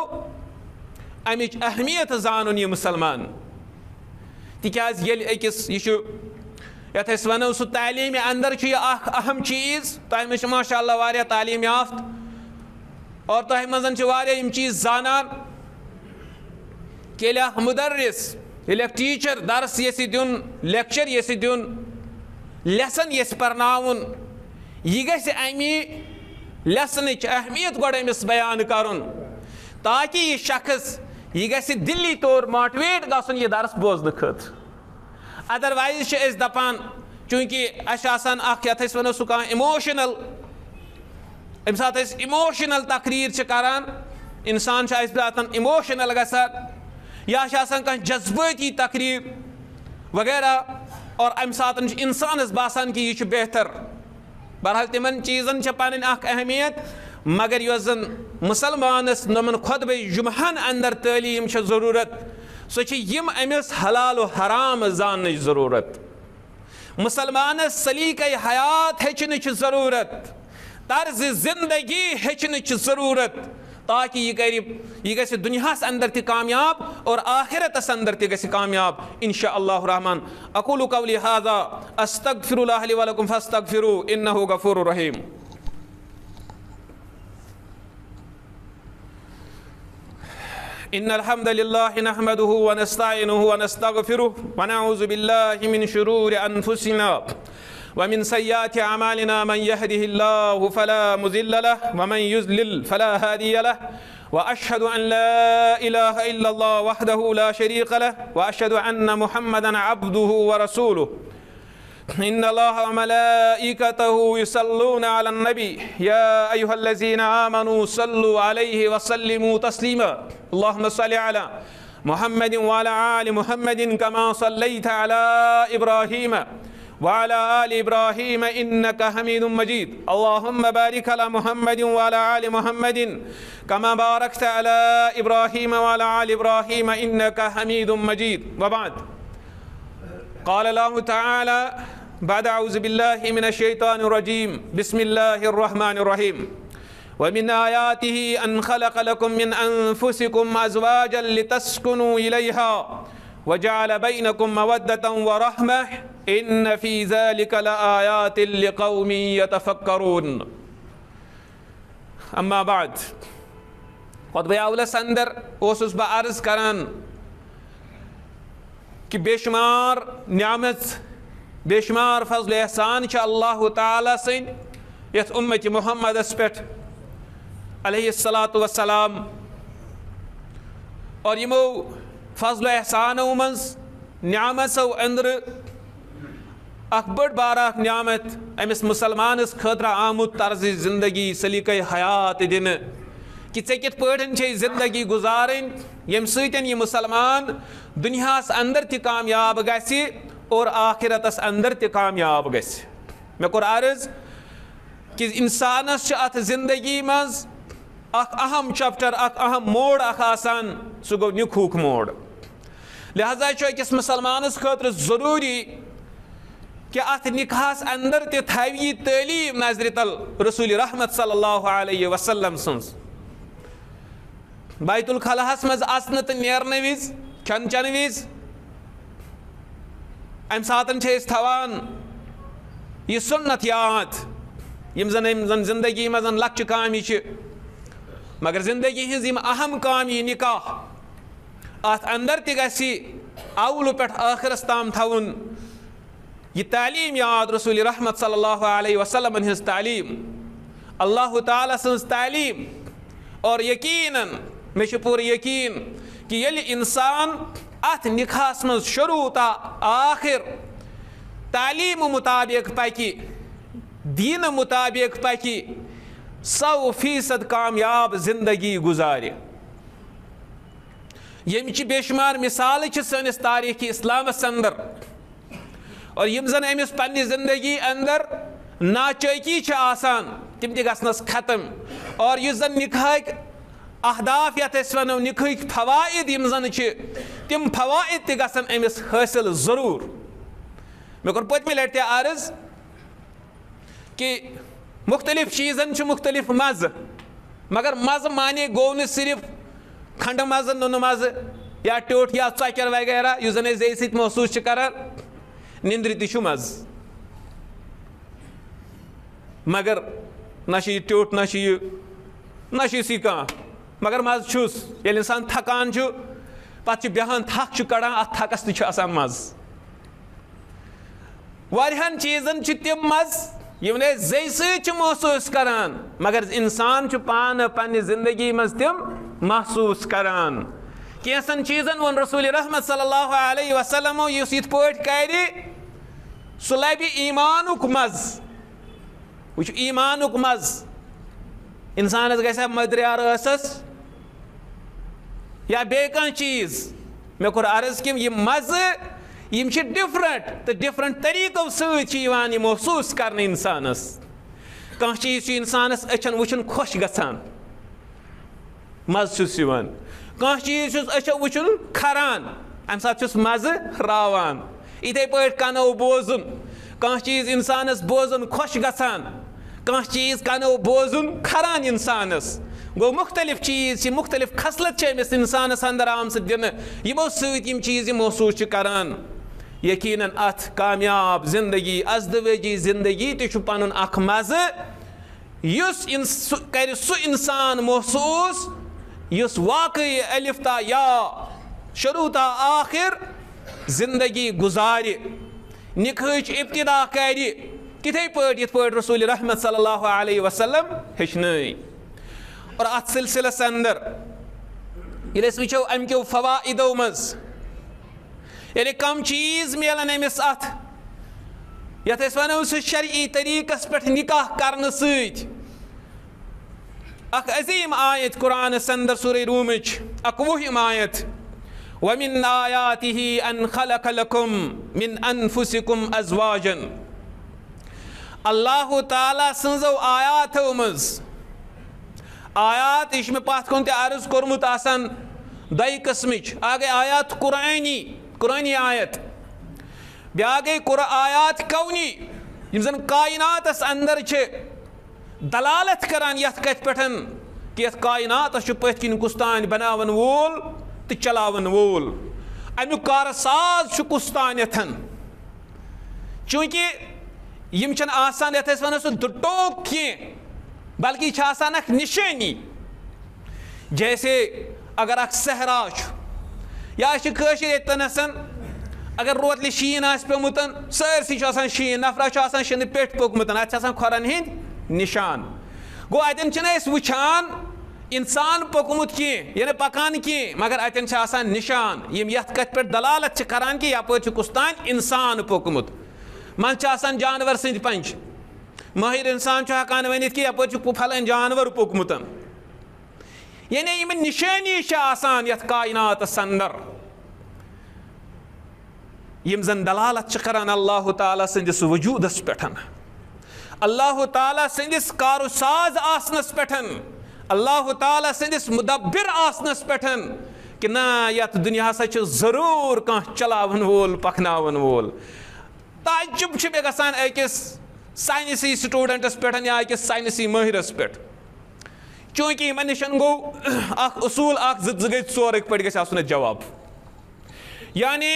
امِچ اہمیت زانُن یہِ مُسلمان تِکیٛازِ ییٚلہِ أکِس یہِ چھُ یتھ أسۍ ونو سُہ تعلیٖمہِ اندر چھُ یہِ اکھ اہم چیٖز تۄہہِ منٛز چھِ ماشاء اللہ واریاہ تعلیٖم یافت اور تۄہہِ منٛز چھِ واریاہ یِم چیٖز زانان کہ ییٚلہِ اکھ مُدرِس ییٚلہِ اکھ ٹیٖچر درس یژھِ دیُن لیکچر یژھِ دیُن لیسن یژھِ پرناوُن یہِ گژھِ امہِ لیسنٕچ اہمیت گۄڈٕ أمِس بیان کرُن تاکہِ یہِ شخص یہِ گژھِ دِلی طور ماٹِویٹ گژھُن یہِ درس بوزنہٕ خٲطرٕ ادروایز چھِ أسۍ دپان چوٗنٛکہِ اَسہِ چھُ آسان اکھ یتھ أسۍ ونو سُہ کانٛہہ اِموشنل ییٚمہِ ساتہٕ أسۍ اِموشنل تقریٖر چھِ کران انسان چھُ اَسہِ اِموشنل گژھان یا چھِ آسان کانٛہہ جذبٲتی تقریٖر وغیرہ اور ام ساتن انسانس باسان کہ یہ بہتر بہرحال تمن چیزن پن اہمیت مگر یس زن مسلمانس نمن خطبہ جمعہن اندر تعلیم ضرورت سو یم امس حلال و حرام زان ضرورت مسلمانس سلیقہ حیات ہچنچ ضرورت طرز زندگی ہچنچ ضرورت تاکہ یہ گژھِ دنیاس اندر تہ کامیاب اور آخرتس اندر تہ گژھِ کامیاب انشاءاللہ الرحمن اقول قولی ھذا استغفر اللہ لی ولکم فاستغفروہ انہ غفور رحیم ان الحمد لله نحمده ونستعينه ونستغفره ونعوذ بالله من شرور انفسنا ومن سيئات اعمالنا من يهده الله فلا مضل له ومن يضلل فلا هادي له واشهد ان لا اله الا الله وحده لا شريك له واشهد ان محمدا عبده ورسوله ان الله وملائكته يصلون على النبي يا ايها الذين امنوا صلوا عليه وسلموا تسليما اللهم صل على محمد وعلى ال محمد كما صليت على ابراهيم وعلى ال ابراهيم انك حميد مجيد اللهم بارك على محمد وعلى ال محمد كما باركت على ابراهيم وعلى ال ابراهيم انك حميد مجيد وبعد قال الله تعالى بعد اعوذ بالله من الشيطان الرجيم بسم الله الرحمن الرحيم ومن آياته ان خلق لكم من انفسكم ازواجا لتسكنوا اليها وجعل بينكم مودة ورحمة ان في ذلك لآيات لقوم يتفكرون اما بعد خطبہ اولس اندر اوسس بہ عرض کران کہ بے شمار نعمت بے شمار فضل احسان اللہ تعالیٰ سن یت امت محمد پہ علیہ الصلاۃ والسلام اور یمو فضل احسانو مز نعمتو اندر اخ بڑ بار نعمت امس مسلمانس خاطر آمت طرز زندگی سلیقہ حیات دن کہ ژے کت پٲٹھۍ چھے زندگی گزارن یم سۭتۍ یہ مسلمان دنیاس اندر تہ کامیاب گژھِ اور آخرتس اندر تہ کامیاب گژھِ مےٚ کوٚر عرض کہ انسانس ات زندگی مز اخ اہم چپٹر اخ اہم موڑ اخ آسان سہ گوٚو نِکہُک موڑ لہذا چھُ أکِس مسلمانس خٲطرٕ ضروٗری کہ ات نکاحس اندر تہ تھاوِ یہِ تعلیٖم نظرِ تل رسول رحمت صلی اللہ علیہ وسلم سٕنٛز بیت الخلاہس مز اژنہٕ تہٕ نیرنہٕ وز کھٮ۪ن چٮ۪نہٕ وز امہِ ساتہٕ چھِ أسۍ تھاوان یہِ سُنت یاد یِم زن زندگی منٛز لۄکچہِ کامہِ چھِ مگر زندگی ہٕنٛز یِم اہم کامہِ یہِ نکاح ات اندر تہ گژھِ اولہٕ پٮ۪ٹھ ٲخرس تام تھاوُن یہ تعلیم یاد رسول رحمت صلی اللہ علیہ وسلم ہنز تعلیم اللہ تعالیٰ سنز تعلیم اور یقیناً میں پور یقین کہ یل انسان ات نکاحس من شروع تا آخر تعلیم مطابق پکی دین مطابق پکی 100% کامیاب زندگی گزارِ یمچ بے شمار مثال سنس تاریخ اسلامس اندر اور یم زن امس پنہ زندگی اندر ناچاکی آسان تم تہ گھنس ختم اور اس زن نکاحک اہداف یت ونو نکاحک فوائد یم زن تم فوائد تہ گھن امس حاصل ضرور مے کور پتمہ لٹہ تہ عرض کہ مختلف چیزن مختلف مزہ مگر مزہ مانے گو نہ صرف کھنڈ مزہ نن مزہ یا ٹیوٹ یا ژکر وغیرہ اس زن زی ست محسوس کران نندر تہ مزہ مگر نہ ٹیوٹ نہ سی کان مگر مزہ چھس یل انسان تھکان پتہ بیہان تھک کڑان ات تھکس تہ آسان مزہ واریاہن چیزن تم مزہ یم نے زی ست محسوس کران مگر انسان پانہ پنہ زندگی مز تم محسوس کران کینسن چیزن ون رسول رحمت صلی اللہ علیہ وسلم اس یت پٲٹھۍ کرِ سُہ لبہِ ایمانُک مزٕ وٕچھ ایمانُک مزٕ انسانس گژھِ مٔدرِیار ٲسس یا بیٚیہِ کانٛہہ چیٖز مےٚ کوٚر عرض کہ یہِ مزٕ یم چھ ڈفرنٹ تو ڈفرنٹ طریقوں ستان محسوس کرنے انسانس کان چیز انسانس اچھن وچھن خوش گژھان مزہ چھس یوان کان چیز چھس اچھو وچھن کھران ام سات چھس مزہ راوان اتھے پٲٹھۍ کنو بوزن کان چیز انسانس بوزن خوش گژھان کان چیز کنو بوزن کھران انسانس گو مختلف چیز مختلف خصلت امس انسانس اندر آمژ دن یمو سۭتۍ یم چیز کران یقیناً ات کامیاب زندگی ازدوجی زندگی تہ پن اخ مزہ اس کر سہ انسان محسوس اس واقعی الف تا یا شروع تا آخر زندگی گزارِ نکاحٕچ ابتدا کر تتھے پٲٹھۍ یتھ پٲٹھۍ رسول رحمت صلی اللہ علیہ وسلم ہیچھنٲے اور ات سلسلس اندر ییٚلہِ أسۍ وٕچھو امہِ کیو فوائدو منٛز ییٚلہِ کم چیز ملن أمِس ات یتھ أسۍ ونو سُہ شرعی طریقس پٮ۪ٹھ نکاح کرنہٕ سۭتۍ اکھ عظیم آیت قرآنس اندر سورہ رومٕچ 21 آیت وَمِنْ آیَاتِهِ أَنْ خَلَقَ لَكُم مِّنْ أَنفُسِكُمْ أَزْوَاجًا اللہ تعالیٰ سنزو آیاتو منٛز آیات یہ میں پتھ کن عرض کورمت آسان دۄیہِ قسمٕچ اکھ گٔے آیات قرآنی آیت بیٛاکھ گٔے آیات کونی یم زن کائناتس اندر چھِ دلالت کران یتھ کتھ پٮ۪ٹھ کہ یتھ کائناتس چھُ پٔتھۍ کِنۍ کُس تانۍ بناون وول تہٕ چلاون وول امیُک کار ساز چھُ کُس تانٮ۪تھ چوٗنٛکہِ یم چھنہٕ آسان یتھ أسۍ ونو سُہ دُٹوک کینٛہہ بلکہ چھِ آسان اکھ نشٲنی جیسے اگر اکھ صحرا چھُ یا چھِ کٲشِر ییٚتٮ۪نس اگر روتلہِ شیٖن آسہِ پیوٚمُت سٲرسٕے چھُ آسان شیٖن نفرا چھُ آسان شِنہٕ پیٚٹھۍ پوٚکمُت اتھ چھِ آسان کھۄرن ہٕنٛدۍ نشان گوٚو اتٮ۪ن چھِنہٕ أسۍ وٕچھان انسان پوٚکمُت کینٛہہ یعنی پکان کینٛہہ مگر اتٮ۪ن چھِ آسان نشان یم یتھ کتھِ پٮ۪ٹھ دلالت چھِ کران کہ یپٲرۍ چھُ کُس تانۍ انسان پوٚکمُت منٛزٕ چھِ آسان جانور سٕنٛدۍ پنٛجہِ مٲہر انسان چھُ ہٮ۪کان ؤنِتھ کہ یپٲرۍ چھُ پھلٲنۍ جانور پوٚکمُت یعنی یِم نشٲنی چھِ آسان یتھ کائناتس اندر یم زن دلالت چھِ کران اللہ تعالیٰ سٕنٛدِس وجوٗدس پٮ۪ٹھ اللہ تعالیٰ سٕنٛدِس کارو ساز آسنس پٮ۪ٹھ اللہ تعالیٰ سٕنٛدِس مُدبر آسنس پٮ۪ٹھ کہ نہ یتھ دُنیا ہسا چھُ ضروٗر کانٛہہ چلاون وول پکناون وول تعجب چھُ مےٚ گژھان أکِس ساینسی سٹوڈنٹس پٮ۪ٹھ یا أکِس ساینسی مٲہرس پٮ۪ٹھ چوٗنٛکہِ یِمن نِش گوٚو اکھ اصوٗل اکھ زٕ گٔے ژورٕکۍ پٲٹھۍ گژھِ آسُن اَتھ جواب یعنی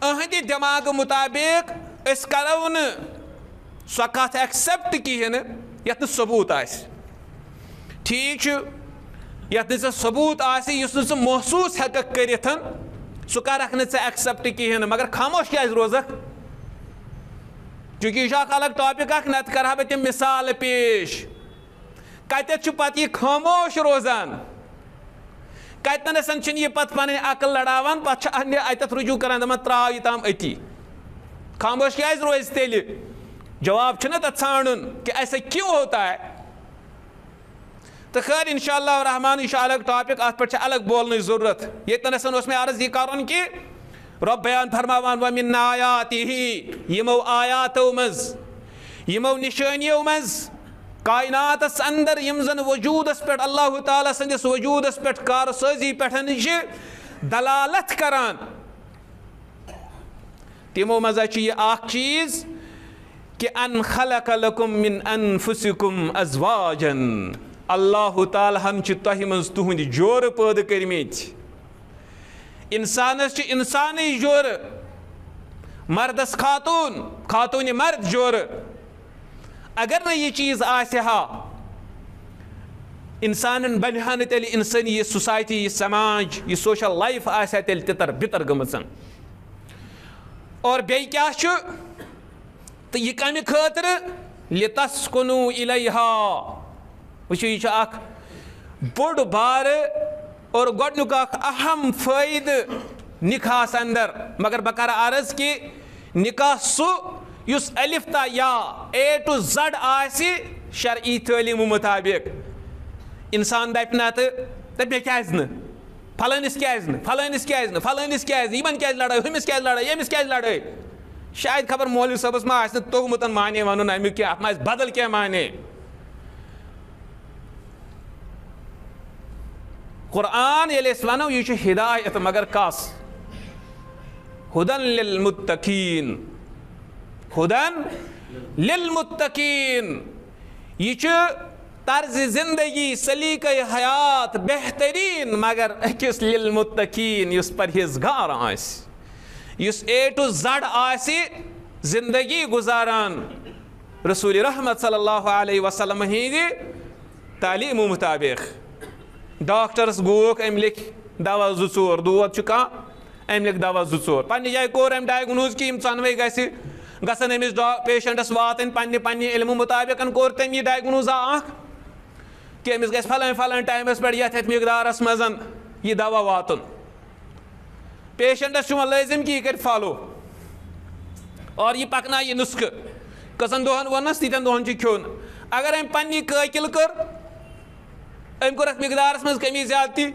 أہنٛدِ دٮ۪ماغہٕ مُطابق أسۍ کرو نہٕ سۄ کتھ ایکسپٹ کہیٖنۍ نہٕ یتھ نہٕ ثبوٗت آسہِ ٹھیٖک چھُ یتھ نہٕ ژےٚ ثبوٗت آسہِ یُس نہٕ ژٕ محسوٗس ہٮ۪ککھ کٔرِتھ سُہ کرکھ نہٕ ژٕ ایکسپٹ کہیٖنۍ نہٕ مگر خاموش کیازِ روزکھ چوٗنٛکہِ یہِ چھُ اکھ الگ ٹاپک اکھ نتہٕ کرٕ ہا بہٕ تِم مثالہٕ پیش کتٮ۪تھ چھُ پتہٕ یہِ خاموش روزان کتنس چھُنہٕ یہِ پتہٕ پنٕنۍ عقل لڑاوان پتہٕ چھُ اتٮ۪تھ رجوٗع کران دپان تراو یہِ تام أتی خاموش کیازِ روزِ تیٚلہِ جواب چھُنہ تتھ ژھانڈُن کہ ایسا کیوں ہوتا ہے تو خیر انشاء اللہ الرحمٰن یہ الگ ٹاپک ات پہ الگ بولنے ضرورت یتنس اوس مےٚ عرض یہ کرُن کہ رب بیان فرماوان ومن آیاتہ یمو آیاتو منٛز یمو نشٲنیو منٛز کائناتس اندر یم زن وجوٗدس پٮ۪ٹھ اللہ تعالیٰ سٕنٛدِس وجوٗدس پٮ۪ٹھ کارسٲزی پٮ۪ٹھ چھِ دلالت کران تمو منٛز چھُ یہِ اکھ چیٖز کہ ان خلق لکم من انفسکم ازواجن اللہ تعالیٰ ہن چھِ تۄہہِ منٛز تُہنٛدۍ جورٕ پٲدٕ کٔرمٕتۍ انسانس چھِ انسانٕے جورٕ مردس خاتوٗن خاتوٗنہِ مرد جورٕ اگر نہٕ یہِ چیٖز آسہِ ہا انسانن بنہِ ہا نہٕ تیٚلہِ انسٲنی یہِ سوسایٹی یہِ سماج یہِ سوشل لایف آسہِ ہا تیٚلہِ تِتر بِتر گٔمٕژ اور بیٚیہِ کیاہ چھُ تہٕ یہِ کمہِ خٲطرٕ لِتسکُنوٗ اِلیہا وٕچھِو یہِ چھُ اکھ بوٚڑ بارٕ اور گۄڈنیُک اکھ اہم فٲیدٕ نِکاحس اندر مگر بہٕ کرٕ عرض کہِ نِکاح سُہ یُس الف تا یا A to Z آسہِ شرعی تعلیٖمو مُطابق انسان دپہِ نتہٕ مےٚ کیازِ نہٕ فلٲنِس کیٛازِ نہٕ فلٲنِس کیٛازِ نہٕ فلٲنِس کیٛازِ نہٕ یِمن کیٛازِ لڑٲے ہُمِس کیٛازِ لڑٲے ییٚمِس کیٛازِ لڑٲے شاید خبر مولوی صٲبس ما آسہِ نہٕ توٚگمُت مانے وَنُن امیُک کینٛہہ اَتھ ما آسہِ بدل کینٛہہ مانے قرآن ییٚلہِ أسۍ وَنو یہِ چھُ ہدایت مگر کس ہُدن للمتقیٖن ہُدن للمتقیٖن یہِ چھُ طرزِ زندگی سلیقے حیات بہتریٖن مگر أکِس للمتقیٖن یُس پرہیزگار آسہِ یُس A to Z آسہِ زندگی گُزاران رسول رحمت صلی اللہ علیہ وسلم ہِنٛدِ تعلیٖمو مُطابق ڈاکٹرس گوٚوُکھ أمۍ لیکھِ دوا 2-4 دود چھُ کانٛہہ أمۍ لیکھِ دوا 2-4 پننہِ جایہِ کوٚر أمۍ ڈایگنوز کہِ یِم ژۄنوَے گژھن أمِس پیشنٹس واتٕنۍ پننہِ علمہٕ مُطابق کوٚر تٔمۍ یہِ ڈایگنوزا اکھ کہ أمِس گژھِ فلٲنۍ ٹایمس پٮ۪ٹھ یتھ مقدارس منٛز یہِ دوا واتُن پیشنٹس چھُ وۄنۍ لٲزِم کہِ یہِ کرِ فالو اور یہِ پکنایہِ یہِ نُسخہٕ کٔژن دۄہن ووٚننس تیٖتٮ۪ن دۄہن چھُ کھیوٚن اگر أمۍ پننی قٲقِل کٔر أمۍ کوٚر اتھ مقدارس منٛز کمی زیادتی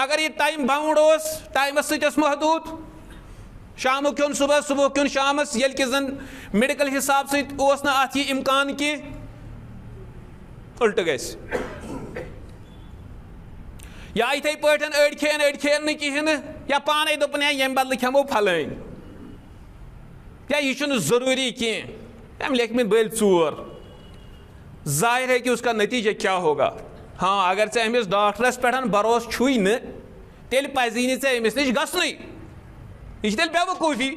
اگر یہِ ٹایم باوُنڈ اوس ٹایمس سۭتۍ اوس محدوٗد شامُک کھیوٚن صبحس صبحُک کھیوٚن شامس ییٚلہِ کہِ زن میڈِکل حساب سۭتۍ اوس نہٕ اتھ یہِ اِمکان کینٛہہ اُلٹہٕ گژھِ یا یِتھٕے پٲٹھۍ أڑۍ کھٮ۪ن نہٕ کِہینۍ نہٕ یا پانے دوٚپُن ہے ییٚمہِ بدلہٕ کھٮ۪مو پھلٲنۍ یا یہِ چھُنہٕ ضروٗری کینٛہہ أمۍ لیکھمٕتۍ بٔلۍ 4 ظاہر ہے کہ اس کا نتیجہ کیا ہوگا ہاں اگر ژےٚ أمِس ڈاکٹرس پٮ۪ٹھ بروسہٕ چھُے نہٕ تیٚلہِ پزی نہٕ ژےٚ أمِس نِش گژھنُے یہِ چھِ تیٚلہِ بیوقوٗفی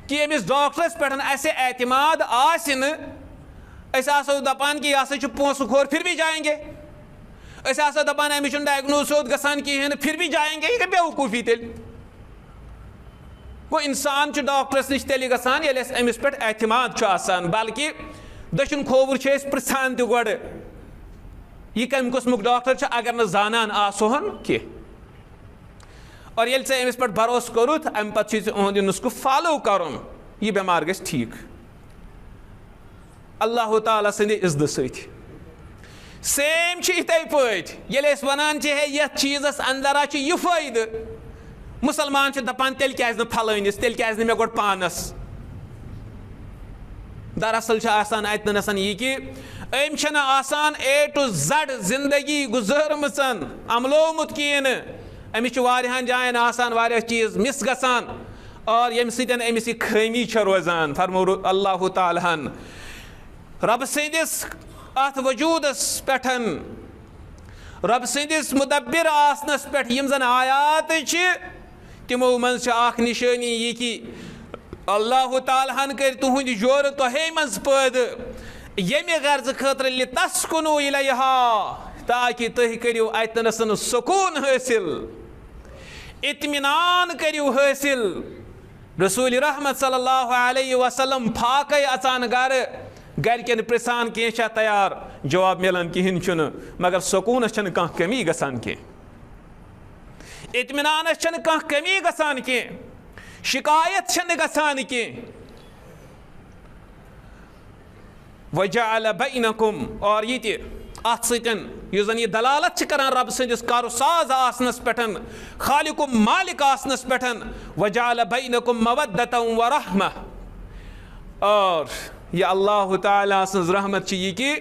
کہِ أمِس ڈاکٹرس پٮ۪ٹھ اَسہِ اعتماد آسہِ نہٕ أسۍ آسو دپان کہِ یہِ ہسا چھُ پونٛسہٕ خور پھر بھی جاییں گے أسۍ آسو دپان أمِس چھُنہٕ ڈایگنوز سیوٚد گژھان کِہینۍ نہٕ پھر بھی جاییں گے یہِ گٔے بیوقوٗفی تیٚلہِ گوٚو اِنسان چھُ ڈاکٹرس نِش تیٚلہِ گژھان ییٚلہِ اَسہِ أمِس پٮ۪ٹھ اعتماد چھُ آسان بلکہِ دٔچھُن کھووُر چھِ أسۍ پرٛژھان تہِ گۄڈٕ یہِ کمہِ قٕسمُک ڈاکٹر چھُ اگر نہٕ زانان آسہون کینٛہہ اور ییٚلہِ ژےٚ أمِس پٮ۪ٹھ بروسہٕ کوٚرُتھ اَمہِ پتہٕ چھُے ژےٚ یِہُنٛد یہِ نُسخہٕ فالو کرُن یہِ بٮ۪مار گژھِ ٹھیٖک اللہ تعالیٰ سٕنٛدِ عزتہٕ سۭتۍ سیم چھِ یِتھٕے پٲٹھۍ ییٚلہِ أسۍ ونان چھِ ہے یتھ چیٖزس انٛدر ہا چھُ یہِ فٲیدٕ مُسلمان چھِ دپان تیٚلہِ کیٛازِ نہٕ پھلٲنِس تیٚلہِ کیٛازِ نہٕ مےٚ گۄڈٕ پانس دراصل چھِ آسان اتنَس یہِ کہِ أمۍ چھنہٕ آسان A to Z زندگی گُزٲرمٕژ عملومُت کِہیٖنۍ نہٕ أمِس چھُ واریاہن جاین آسان واریاہ چیٖز مِس گژھان اور ییٚمہِ سۭتۍ أمِس یہِ خٲمی چھےٚ روزان فرمو اللہ تعالیٰ ہن رۄبہٕ سٕنٛدِس اتھ وجوٗدس پٮ۪ٹھ رۄبہٕ سٕنٛدِس مُدبِر آسنس پٮ۪ٹھ یِم زن آیات چھِ تِمو منٛز چھِ اکھ نِشٲنی یہِ کہِ اللہ تعالیٰ ہن کٔرۍ تُہنٛدِ جورٕ تۄہے منٛز پٲدٕ ییٚمہِ غرضہٕ خٲطرٕ لِتسکُنوٗ اِلیہا تاکہِ تُہۍ کٔرِو اتنَس سکوٗن حٲصِل اطمینان کٔرِو حٲصِل رسول رحمت صلی اللہ علیہ وسلم پھاکے اژان گرٕ گرِکٮ۪ن پرژھان کینٛہہ چھا تیار جواب مِلان کِہینۍ چھُنہٕ مگر سکوٗنس چھنہٕ کانٛہہ کمی گژھان کینٛہہ اطمینانس چھنہٕ کانٛہہ کمی گژھان کینٛہہ شِکایت چھنہٕ گژھان کینٛہہ وَجَعَلَ بَیْنَکُم اور یہِ تہِ اتھ سۭتۍ یُس زن یہِ دلالت چھِ کران رۄبہٕ سٕنٛدِس کارو ساز آسنس پٮ۪ٹھ خالِقُم مالِک آسنس پٮ۪ٹھ وَجَعَلَ بَیْنَکُم مَوَدَّةً وَرَحمَةً اور یہِ اللہ تعالیٰ سٕنٛز رحمت چھِ یہِ کہِ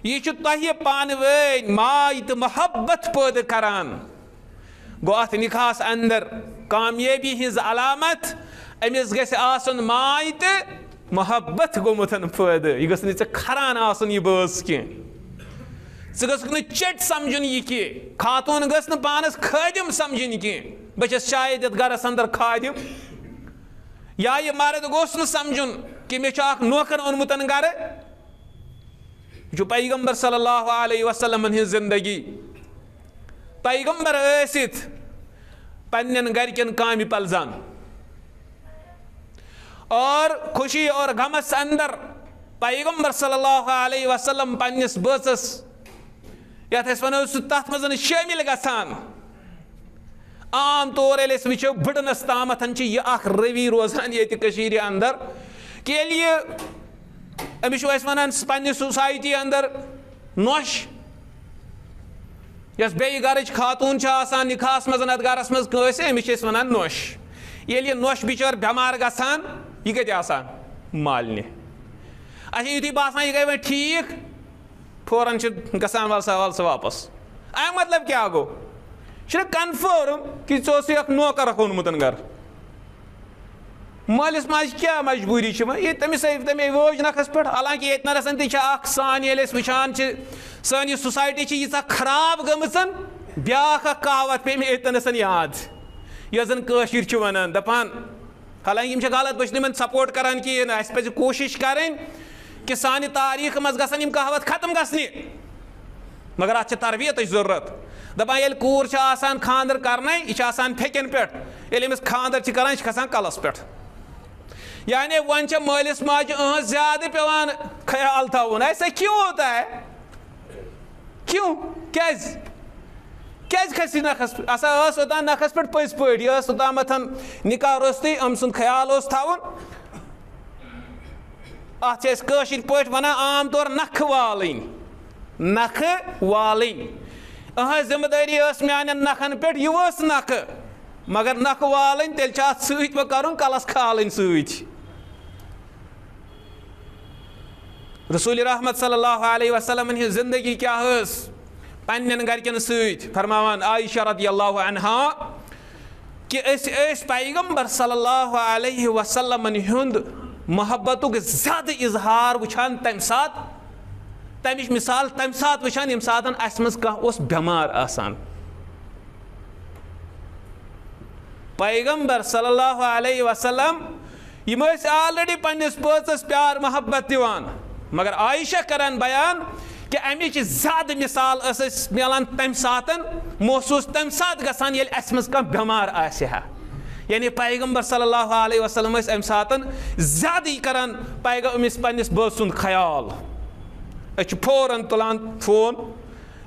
یہِ چھُ تۄہہِ پانہٕ ؤنۍ ماے تہٕ محبت پٲدٕ کران گوٚو اتھ نِکاحس انٛدر کامیٲبی ہٕنٛز علامت أمِس گژھِ آسُن ماے تہٕ محبت گوٚمُت پٲدٕ یہِ گٔژھ نہٕ ژےٚ کھران آسُن یہِ بٲژ کینٛہہ ژٕ گٔژھکھ نہٕ چٔٹۍ سمجُن یہِ کہِ خاتوٗن گٔژھ نہٕ پانس خٲدِم سمجِنۍ کینٛہہ بہٕ چھس شاید یتھ گرس انٛدر خٲدِم یا یہِ مرد گوٚژھ نہٕ سمجُن کہِ مےٚ چھُ اکھ نوکر اوٚنمُت گرٕ یہِ چھُ پیغمبر صلی اللہ علیہ وسلمن ہٕنٛز زندگی پیغمبر ٲسِتھ پننٮ۪ن گرِکٮ۪ن کامہِ پلزان اور خوشی اور غمس انٛدر پیغمبر صلی اللہ علیہ وسلم پننِس بٲژس یتھ أسۍ ونو سُہ تتھ منٛز شٲمِل گژھان عام طور ییٚلہِ أسۍ وٕچھو بٕڈنس تامتھ چھِ یہِ اکھ رٔوی روزان ییٚتہِ کٔشیٖرِ انٛدر کہِ ییٚلہِ یہِ أمِس چھُ أسۍ ونان پننہِ سوسایٹی انٛدر نۄش یس بیٚیہِ گرٕچ خاتوٗن چھِ آسان نِکاحس منٛز نتہٕ گرس منٛز کٲنٛسہِ أمِس چھِ أسۍ وَنان نۄش. ییٚلہِ یہِ نۄش بِچٲر بٮ۪مار گژھان یہِ کَتہِ آسان مالنہِ. اچھا یُتھُے باسان یہِ گٔے وۄنۍ ٹھیٖک فوراً چھِ گژھان وَل سا واپس. اَمیُک مطلب کیٛاہ گوٚو؟ یہِ چھُنہٕ کنفٲرٕم کہِ ژےٚ اوسُے اکھ نوکرَکھ اوٚنمُت گرٕ. مٲلِس ماجہِ کیٛاہ مجبوٗری چھِ وۄنۍ یہِ تٔمِس تَمے وٲج نکھس پٮ۪ٹھ. حالانکہِ ییٚتہِ نَرَسن تہِ چھِ اکھ سانہِ ییٚلہِ أسۍ وٕچھان چھِ سٲنۍ یہِ سوسایٹی چھِ ییٖژاہ خراب گٔمٕژ بیٛاکھ اکھ کہاوت پیٚیہِ مےٚ ییٚتٮ۪نَسَن یاد یۄس زَن کٲشِرۍ چھِ وَنان دَپان حالانکہِ یِم چھِ غلط بہٕ چھُس نہٕ یِمن سپوٹ کران کِہیٖنۍ اَسہِ پَزِ کوٗشِش کَرٕنۍ کہِ سانہِ تاریٖخ منٛز گژھن یِم کہاوت ختم گژھنہِ مگر اَتھ چھِ تربیتٕچ ضروٗرت. دَپان ییٚلہِ کوٗر چھِ آسان خانٛدر کَرنَے یہِ چھِ آسان پھیٚکٮ۪ن پٮ۪ٹھ ییٚلہِ أمِس خانٛدر چھِ کران یہِ چھِ کھسان کَلس پٮ۪ٹھ. یعنی وۄنۍ چھےٚ مٲلِس ماجہِ أہٕنٛز زیادٕ پیٚوان خیال تھاوُن. ایسا کیوں ہوتا ہے؟ کیوں کیٛازِ کھسہِ نکھس آسان ٲس اوٚتام نکھس پٮ۪ٹھ پٔزۍ پٲٹھۍ یہِ ٲس اوٚتامَتھ نِکاح روٚستُے أمۍ سُنٛد خیال اوس تھاوُن. اَتھ چھِ أسۍ کٲشِرۍ پٲٹھۍ وَنان عام طور نکھٕ والٕنۍ. أہٕنٛز ذِمہٕ دٲری ٲس میانٮ۪ن نکھن پٮ۪ٹھ یہِ ؤژھ نکھٕ مگر نکھٕ والٕنۍ تیٚلہِ چھِ اَتھ سۭتۍ وۄنۍ کَرُن کَلس کھالٕنۍ سۭتۍ. رسوٗلِ رحمت صلی اللہ علیہ وسلمن ہِنٛز زندگی کیٛاہ ٲس پننٮ۪ن گرِکٮ۪ن سۭتۍ فرماوان عایشہ رضی اللہ عنہا کہِ أسۍ ٲسۍ پیغمبر صلی اللہ علیہ وسلمن ہُنٛد محبتُک زیادٕ اِظہار وٕچھان تمہِ ساتہٕ تمِچ مِثال تمہِ ساتہٕ وٕچھان ییٚمہِ ساتہٕ اَسہِ منٛز کانٛہہ اوس بٮ۪مار آسان. پیغمبر صلی اللہ علیہ وسلم یِم ٲسۍ آلریڈی پننِس پٲژس پیار محبت دِوان مگر عایشہ کران بیان کہِ امِچ زیادٕ مِثال ٲس اَسہِ مِلان تمہِ ساتہٕ محسوٗس تمہِ ساتہٕ گژھان ییٚلہِ اَسہِ منٛز کانٛہہ بٮ۪مار آسہِ ہا. یعنی پیغمبر صلی اللہ علیہ وسلم ٲسۍ امہِ ساتہٕ زیادٕ کران أمِس پننِس بٲژ سُنٛد خیال. أسۍ چھِ فوراً تُلان فون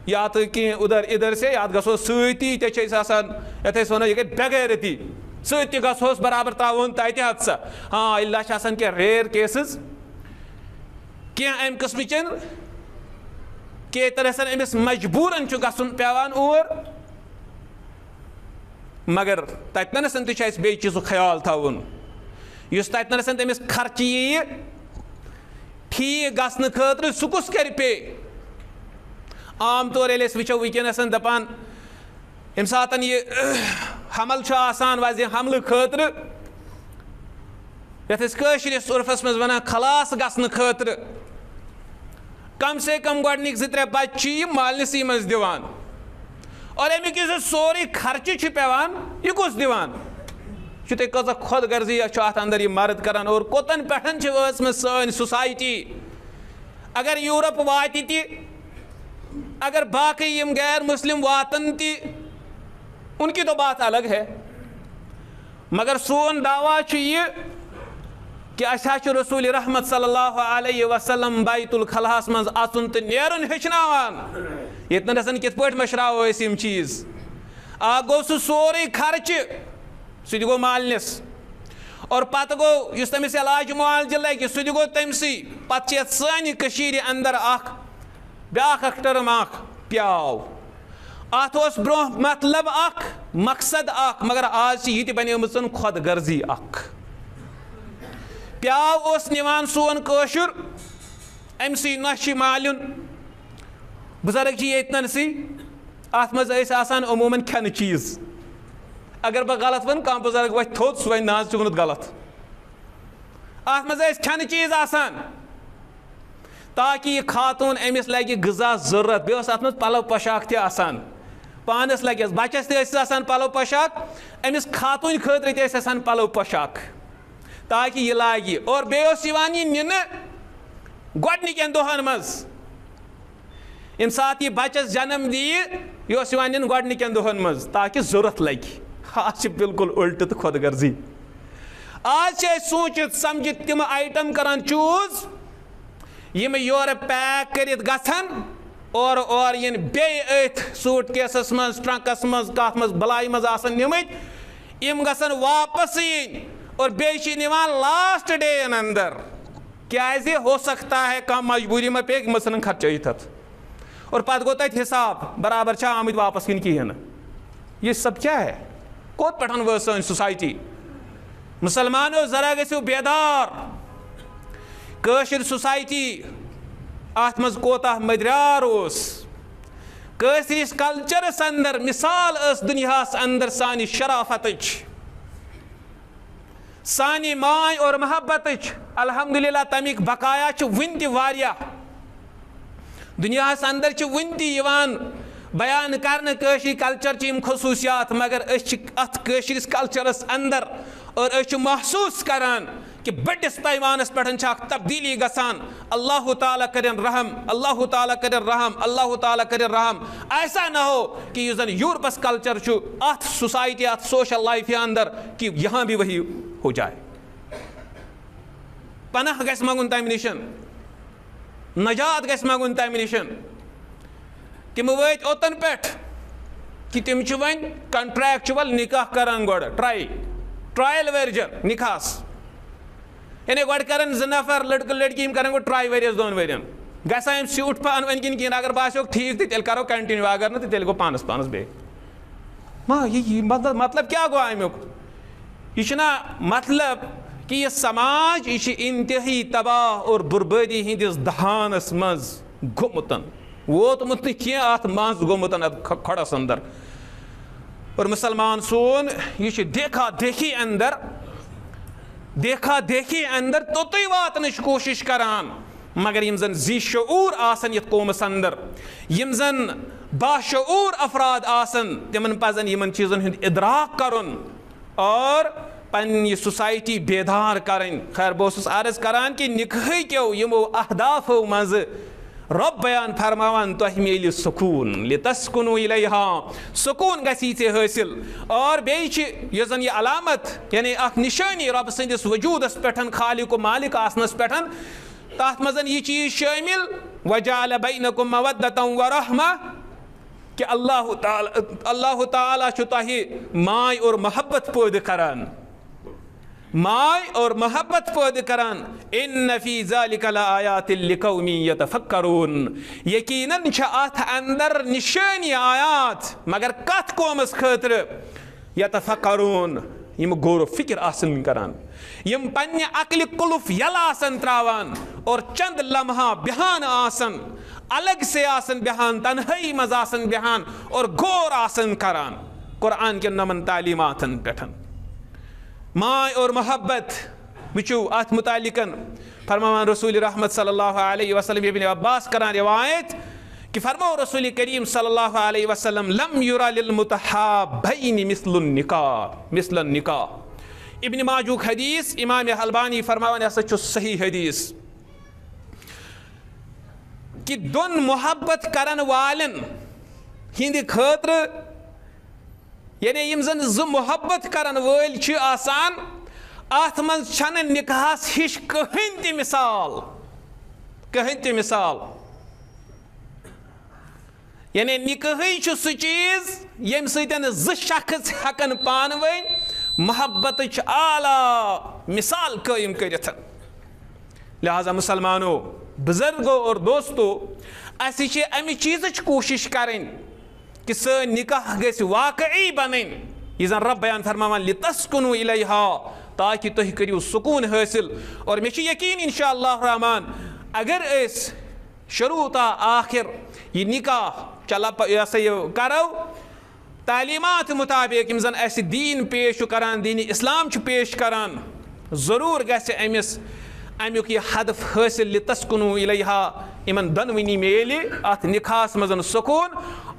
یا تہٕ کینٛہہ اِدھر سے یا گژھو سۭتی ییٚتہِ چھِ أسۍ آسان یَتھ أسۍ وَنو یہِ گٔے بےغیرتی سۭتۍ تہِ گژھوس برابر ترٛاوُن تَتہِ ہَتھ سا. ہاں اللہ چھِ آسان کینٛہہ ریر کیسِز کینٛہہ اَمہِ قٕسمٕچٮ۪ن کہِ ییٚتٮ۪ن ہسا أمِس مجبوٗرن چھُ گژھُن پیٚوان اور مگر تَتٮ۪نَسَن تہِ چھُ اَسہِ بیٚیہِ چیٖزُک خیال تھاوُن یُس تَتٮ۪نَسَن تٔمِس خرچہِ یِیہِ ٹھیٖک گژھنہٕ خٲطرٕ سُہ کُس کَرِ پے. عام طور ییٚلہِ أسۍ وٕچھو وٕنکیٚنَس دَپان ییٚمہِ ساتہٕ یہِ حمل چھُ آسان وَزِ حملہٕ خٲطرٕ یَتھ أسۍ کٲشرِس عُرفَس منٛز وَنان خلاص گژھنہٕ خٲطرٕ کم سے کم گۄڈنِکۍ 2-3 بَچہِ چھِ یہِ مالنِسٕے منٛز دِوان اور اَمیُک یُس اَسہِ سورُے خرچہٕ چھُ پیٚوان یہِ کُس دِوان. چھُ تُہۍ کۭژاہ خۄد غرضی چھُ اَتھ اَندر یہِ مرد کران اور کوٚتَن پٮ۪ٹھ چھِ وٲژمٕژ سٲنۍ سوسایٹی. اگر یوٗرپ واتہِ تہِ اگر باقٕے یِم غیر مُسلِم واتن تہِ ان کی تو بات الگ ہے مگر سون دعویٰ چھُ یہِ کہِ اَسہِ حظ چھُ رسوٗلِ رحمت صلی اللہ علیہ وسلم بیت الخلاہَس منٛز اژُن تہٕ نیرُن ہیٚچھناوان. ییٚتٮ۪ن کِتھ پٲٹھۍ مٔشراوو أسۍ یِم چیٖز. اکھ گوٚو سُہ سورُے خرچہٕ سُہ تہِ گوٚو مالنِس اور پتہٕ گوٚو یُس تٔمِس علاج معالجہِ لگہِ سُہ تہِ گوٚو تٔمسٕے. پتہٕ چھِ یَتھ سانہِ کٔشیٖرِ اندر بیٛاکھ اکھ ٹٔرٕم اکھ پیاو. اتھ اوس برونٛہہ مطلب اکھ مقصد اکھ مگر آز چھِ یہِ تہِ بنیٲمٕژ خۄد غرضی اکھ. پیاو اوس نِوان سون کٲشُر أمسٕے نۄشہِ مالیُن بُزرٕگ چھِ ییٚتنَسٕے اتھ منٛز ٲسۍ آسان عموٗمن کھٮ۪نہٕ چیٖز. اگر بہٕ غلط وَنہٕ کانٛہہ بُزرٕگ وۄتھِ تھوٚد سُہ وَنہِ نہ حظ ژٕ ووٚنُتھ غلط. اتھ منٛز ٲسۍ کھٮ۪نہٕ چیٖز آسان تاکہِ یہِ خاتوٗن أمِس لگہِ غذا ضروٗرت. بیٚیہِ اوس اتھ منٛز پلو پۄشاک تہِ آسان پانس لگٮ۪س بچس تہِ ٲسۍ آسان پلو پۄشاک أمِس خاتوٗنہِ خٲطرٕ تہِ ٲسۍ آسان پلو پۄشاک تاکہِ یہِ لاگہِ. اور بیٚیہِ اوس یِوان یہِ نِنہٕ گۄڈنِکٮ۪ن دۄہن منٛز ییٚمہِ ساتہٕ یہِ بچس جنم دِیہِ یہِ اوس یِوان نِنہٕ گۄڈنِکٮ۪ن دۄہن منٛز تاکہِ ضروٗرت لگہِ. آز چھِ بالکُل اُلٹہٕ تہٕ خۄد غرضی. آز چھِ أسۍ سوٗنٛچِتھ سمجھِتھ تِم آیٹم کران چوٗز یِم یورٕ پیک کٔرِتھ گژھن اور یِن بیٚیہِ أتھۍ سوٗٹ کیسس منٛز ٹرنکس منٛز کتھ منٛز بلاے منٛز آسن نِمٕتۍ یِم گژھن واپس یِنۍ اور بیٚیہِ چھِ نِوان لاسٹ ڈے اندر کیازِ ہو سکتا ہے کانٛہہ مجبوٗری ما پیٚیہِ یِم ژھٕنن خرچٲیِتھ اتھ. اور پتہ گو تت حساب برابر چھا آمد واپس کن کہین. یہ سب کیا ہے؟ کوت پٹھن وٲژ سٲنۍ سوسائٹی. مسلمانو ذرا گژھِو بیدار. کٲشِر سوسائٹی ات مز کوتاہ مدریار اوس. کٲشرِس کلچرس اندر مثال ٲس دُنیاہس اندر سانہِ شرافتٕچ، سانہِ ماے اور محبتٕچ. الحمدللہ تمیُک بقایا چھُ وُنہِ تہِ واریاہ. دُنیاہس اندر چھِ وُنہِ تہِ یِوان بیان کرنہٕ کٲشِر کلچر یِم خصوٗصیات، مگر أسۍ چھِ اتھ کٲشرِس کلچرس اندر اور أسۍ چھِ محسوٗس کران کہ بٔڑِس پیمانس پٮ۪ٹھ چھِ اکھ تبدیلی گژھان. اللہ تعالیٰ کرن رحم، اللہ تعالیٰ کرن رحم، اللہ تعالیٰ کرن رحم. ایسا نہ ہو کہ یُس زن یورپس کلچر چھُ اتھ سوسائٹی اتھ سوشل لائفہِ اندر کہ یہاں بھی وہی ہو جائے. پناہ گژھِ منگُن تمہِ نِش، نجات گژھِ منگُن تمہِ نِش. تِم وٲتۍ اوٚتن پٮ۪ٹھ کہ تِم چھِ وۄنۍ کنٹریکچُول نکاح کران گۄڈٕ ٹرایل ؤرجن نکاحس. یعنی گۄڈٕ کرن زٕ نفر لڑکہٕ لڑکی یِم کرن گۄڈٕ ٹراے ؤرِیس 2 ؤرین. گژھان یِم سیوٗٹھ پہن وۄنۍ کِنہٕ کِہیٖنۍ. اگر باسیوکھ ٹھیٖک تہٕ تیٚلہِ کرو کنٹِنیوٗ، اگر نہٕ تہٕ تیٚلہِ گوٚو پانس بیٚیہِ. ما یہِ مطلب کیٛاہ گوٚو امیُک؟ یہِ چھُنہ مطلب کہ یہ سماج یہ انتہائی تباہ اور بربادی ہندس دہانس مز گومت ووتمت کی ات مز گومت ات کھڑس اندر. اور مسلمان سون یہ دیکھا دیکھی اندر توتھی واتنچ کوشش کران، مگر یم زن ذی شعور آسن یت قومس اندر، یم زن باشعور افراد آسن، تمن پزن یمن چیزن ہند ادراک کرن اور پننی سوسائٹی بیدار کریں. خیر بہٕ اوسُس عرض کران کہ نکاح کیو یمو اہدافو مز رب بیان فرماوان تۄہہِ میلہِ سکوٗن لِتسکُنوٗ اِلیہا، سکوٗن گژھِ یہِ ژےٚ حٲصِل. اور بیٚیہِ چھِ یۄس زن یہِ علامت یعنی اکھ نِشٲنی رۄب سٕنٛدِس وجوٗدس پٮ۪ٹھ خالق و مالک آسنس پٮ۪ٹھ، تتھ منٛز یہِ چیٖز شٲمِل وجعل بینکم مودۃ ورحمہ کہ اللہ تعالیٰ چھُ تۄہہِ ماے اور محبت پٲدٕ کران، ماے اور محبت پٲدٕ کران. ان فی ذلک لآیات لقوم یتفکرون، یقیناً چھِ اتھ اندر نشٲنی آیات، مگر کتھ قومس خٲطرٕ؟ یتفکرون، یم غور و فکر آسن کران، یم پننہِ عقلہِ قلف یلہٕ آسن تراوان اور چند لمحہ بیہان آسن، الگ سے آسن بیہان، تنہائی مز آسن بیہان اور غور آسن کران قرآن کٮ۪ن نمن تعلیماتن پٮ۪ٹھ. ماے اور محبت وچو ات متعلق فرماوان رسول رحمت صلی اللہ علیہ وسلم ابن عباس کران روایت کہ فرماؤ رسول کریم صلی اللہ علیہ وسلم لم یرا للمتحابین مثل النکاح. ابن ماجوک حدیث، امام البانی فرماوان ایسا چھو صحیح حدیث کہ دون محبت کرن والن ہند خاطر یعنی یم زن زٕ محبت کرن وٲلۍ چھِ آسان اتھ منٛز چھنہٕ نکاحس ہِش کٕہٕنۍ تہِ مثال. یعنی نکاحٕے چھُ سُہ چیٖز ییٚمہِ سۭتۍ زٕ شخص ہٮ۪کن پانہٕ ؤنۍ محبتٕچ اعلیٰ مثال قٲیِم کٔرِتھ. لہذا مسلمانو، بزرگو اور دوستو، اَسہِ چھِ امہِ چیٖزٕچ کوٗشش کرٕنۍ کہ سٲنۍ نکاح گژھِ واقعی بنٕنۍ یہِ زن رب بیان فرماوان لِتسکُنوٗ اِلیہا، تاکہ تُہۍ کٔرِو سکوٗن حٲصِل. اور مےٚ چھُ یقیٖن انشاء اللہ الرحمان اگر أسۍ شروع تا آخر یہ نکاح یہ سا یہ کرو تعلیمات مطابق یم زن اَسہِ دیٖن پیش چھُ کران، دیٖنِ اسلام چھُ پیش کران، ضروٗر گژھِ أمِس امیُک یہ ہدف حٲصِل لِتسکُنوٗ اِلیہا، یمن دۄنوٕنی میلہِ اتھ نکاحس منٛز سکوٗن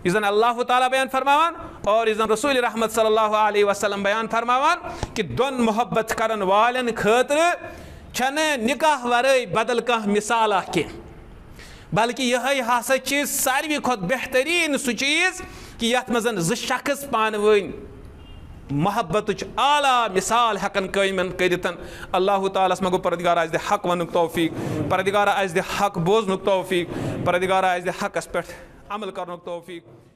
یہِ زن اللہ تعالیٰ بیان فرماوان اور یہِ زن رسول رحمت صلی اللہ علیہ وسلم بیان فرماوان کہ دۄن محبت کرن والٮ۪ن خٲطرٕ چھنہٕ نکاح ورٲے بدل کانٛہہ مثالا کینٛہہ، بلکہ یِہوٚے ہسا چھِ ساروی کھۄتہٕ بہتریٖن سُہ چیٖز کہ یتھ منٛز زٕ شخص پانہٕ ؤنۍ محبتٕچ اعلیٰ مثال ہٮ۪کن قٲیِم کٔرِتھ. اللہ تعالیٰ ہس منٛگو پروردگار آسہِ دِ حق وننُک توفیٖق، پروردگارا آسہِ دِ حق بوزنُک توفیٖق، پروردگارا آسہِ دِ حقس پٮ۪ٹھ عمل کرنُک توفیٖق.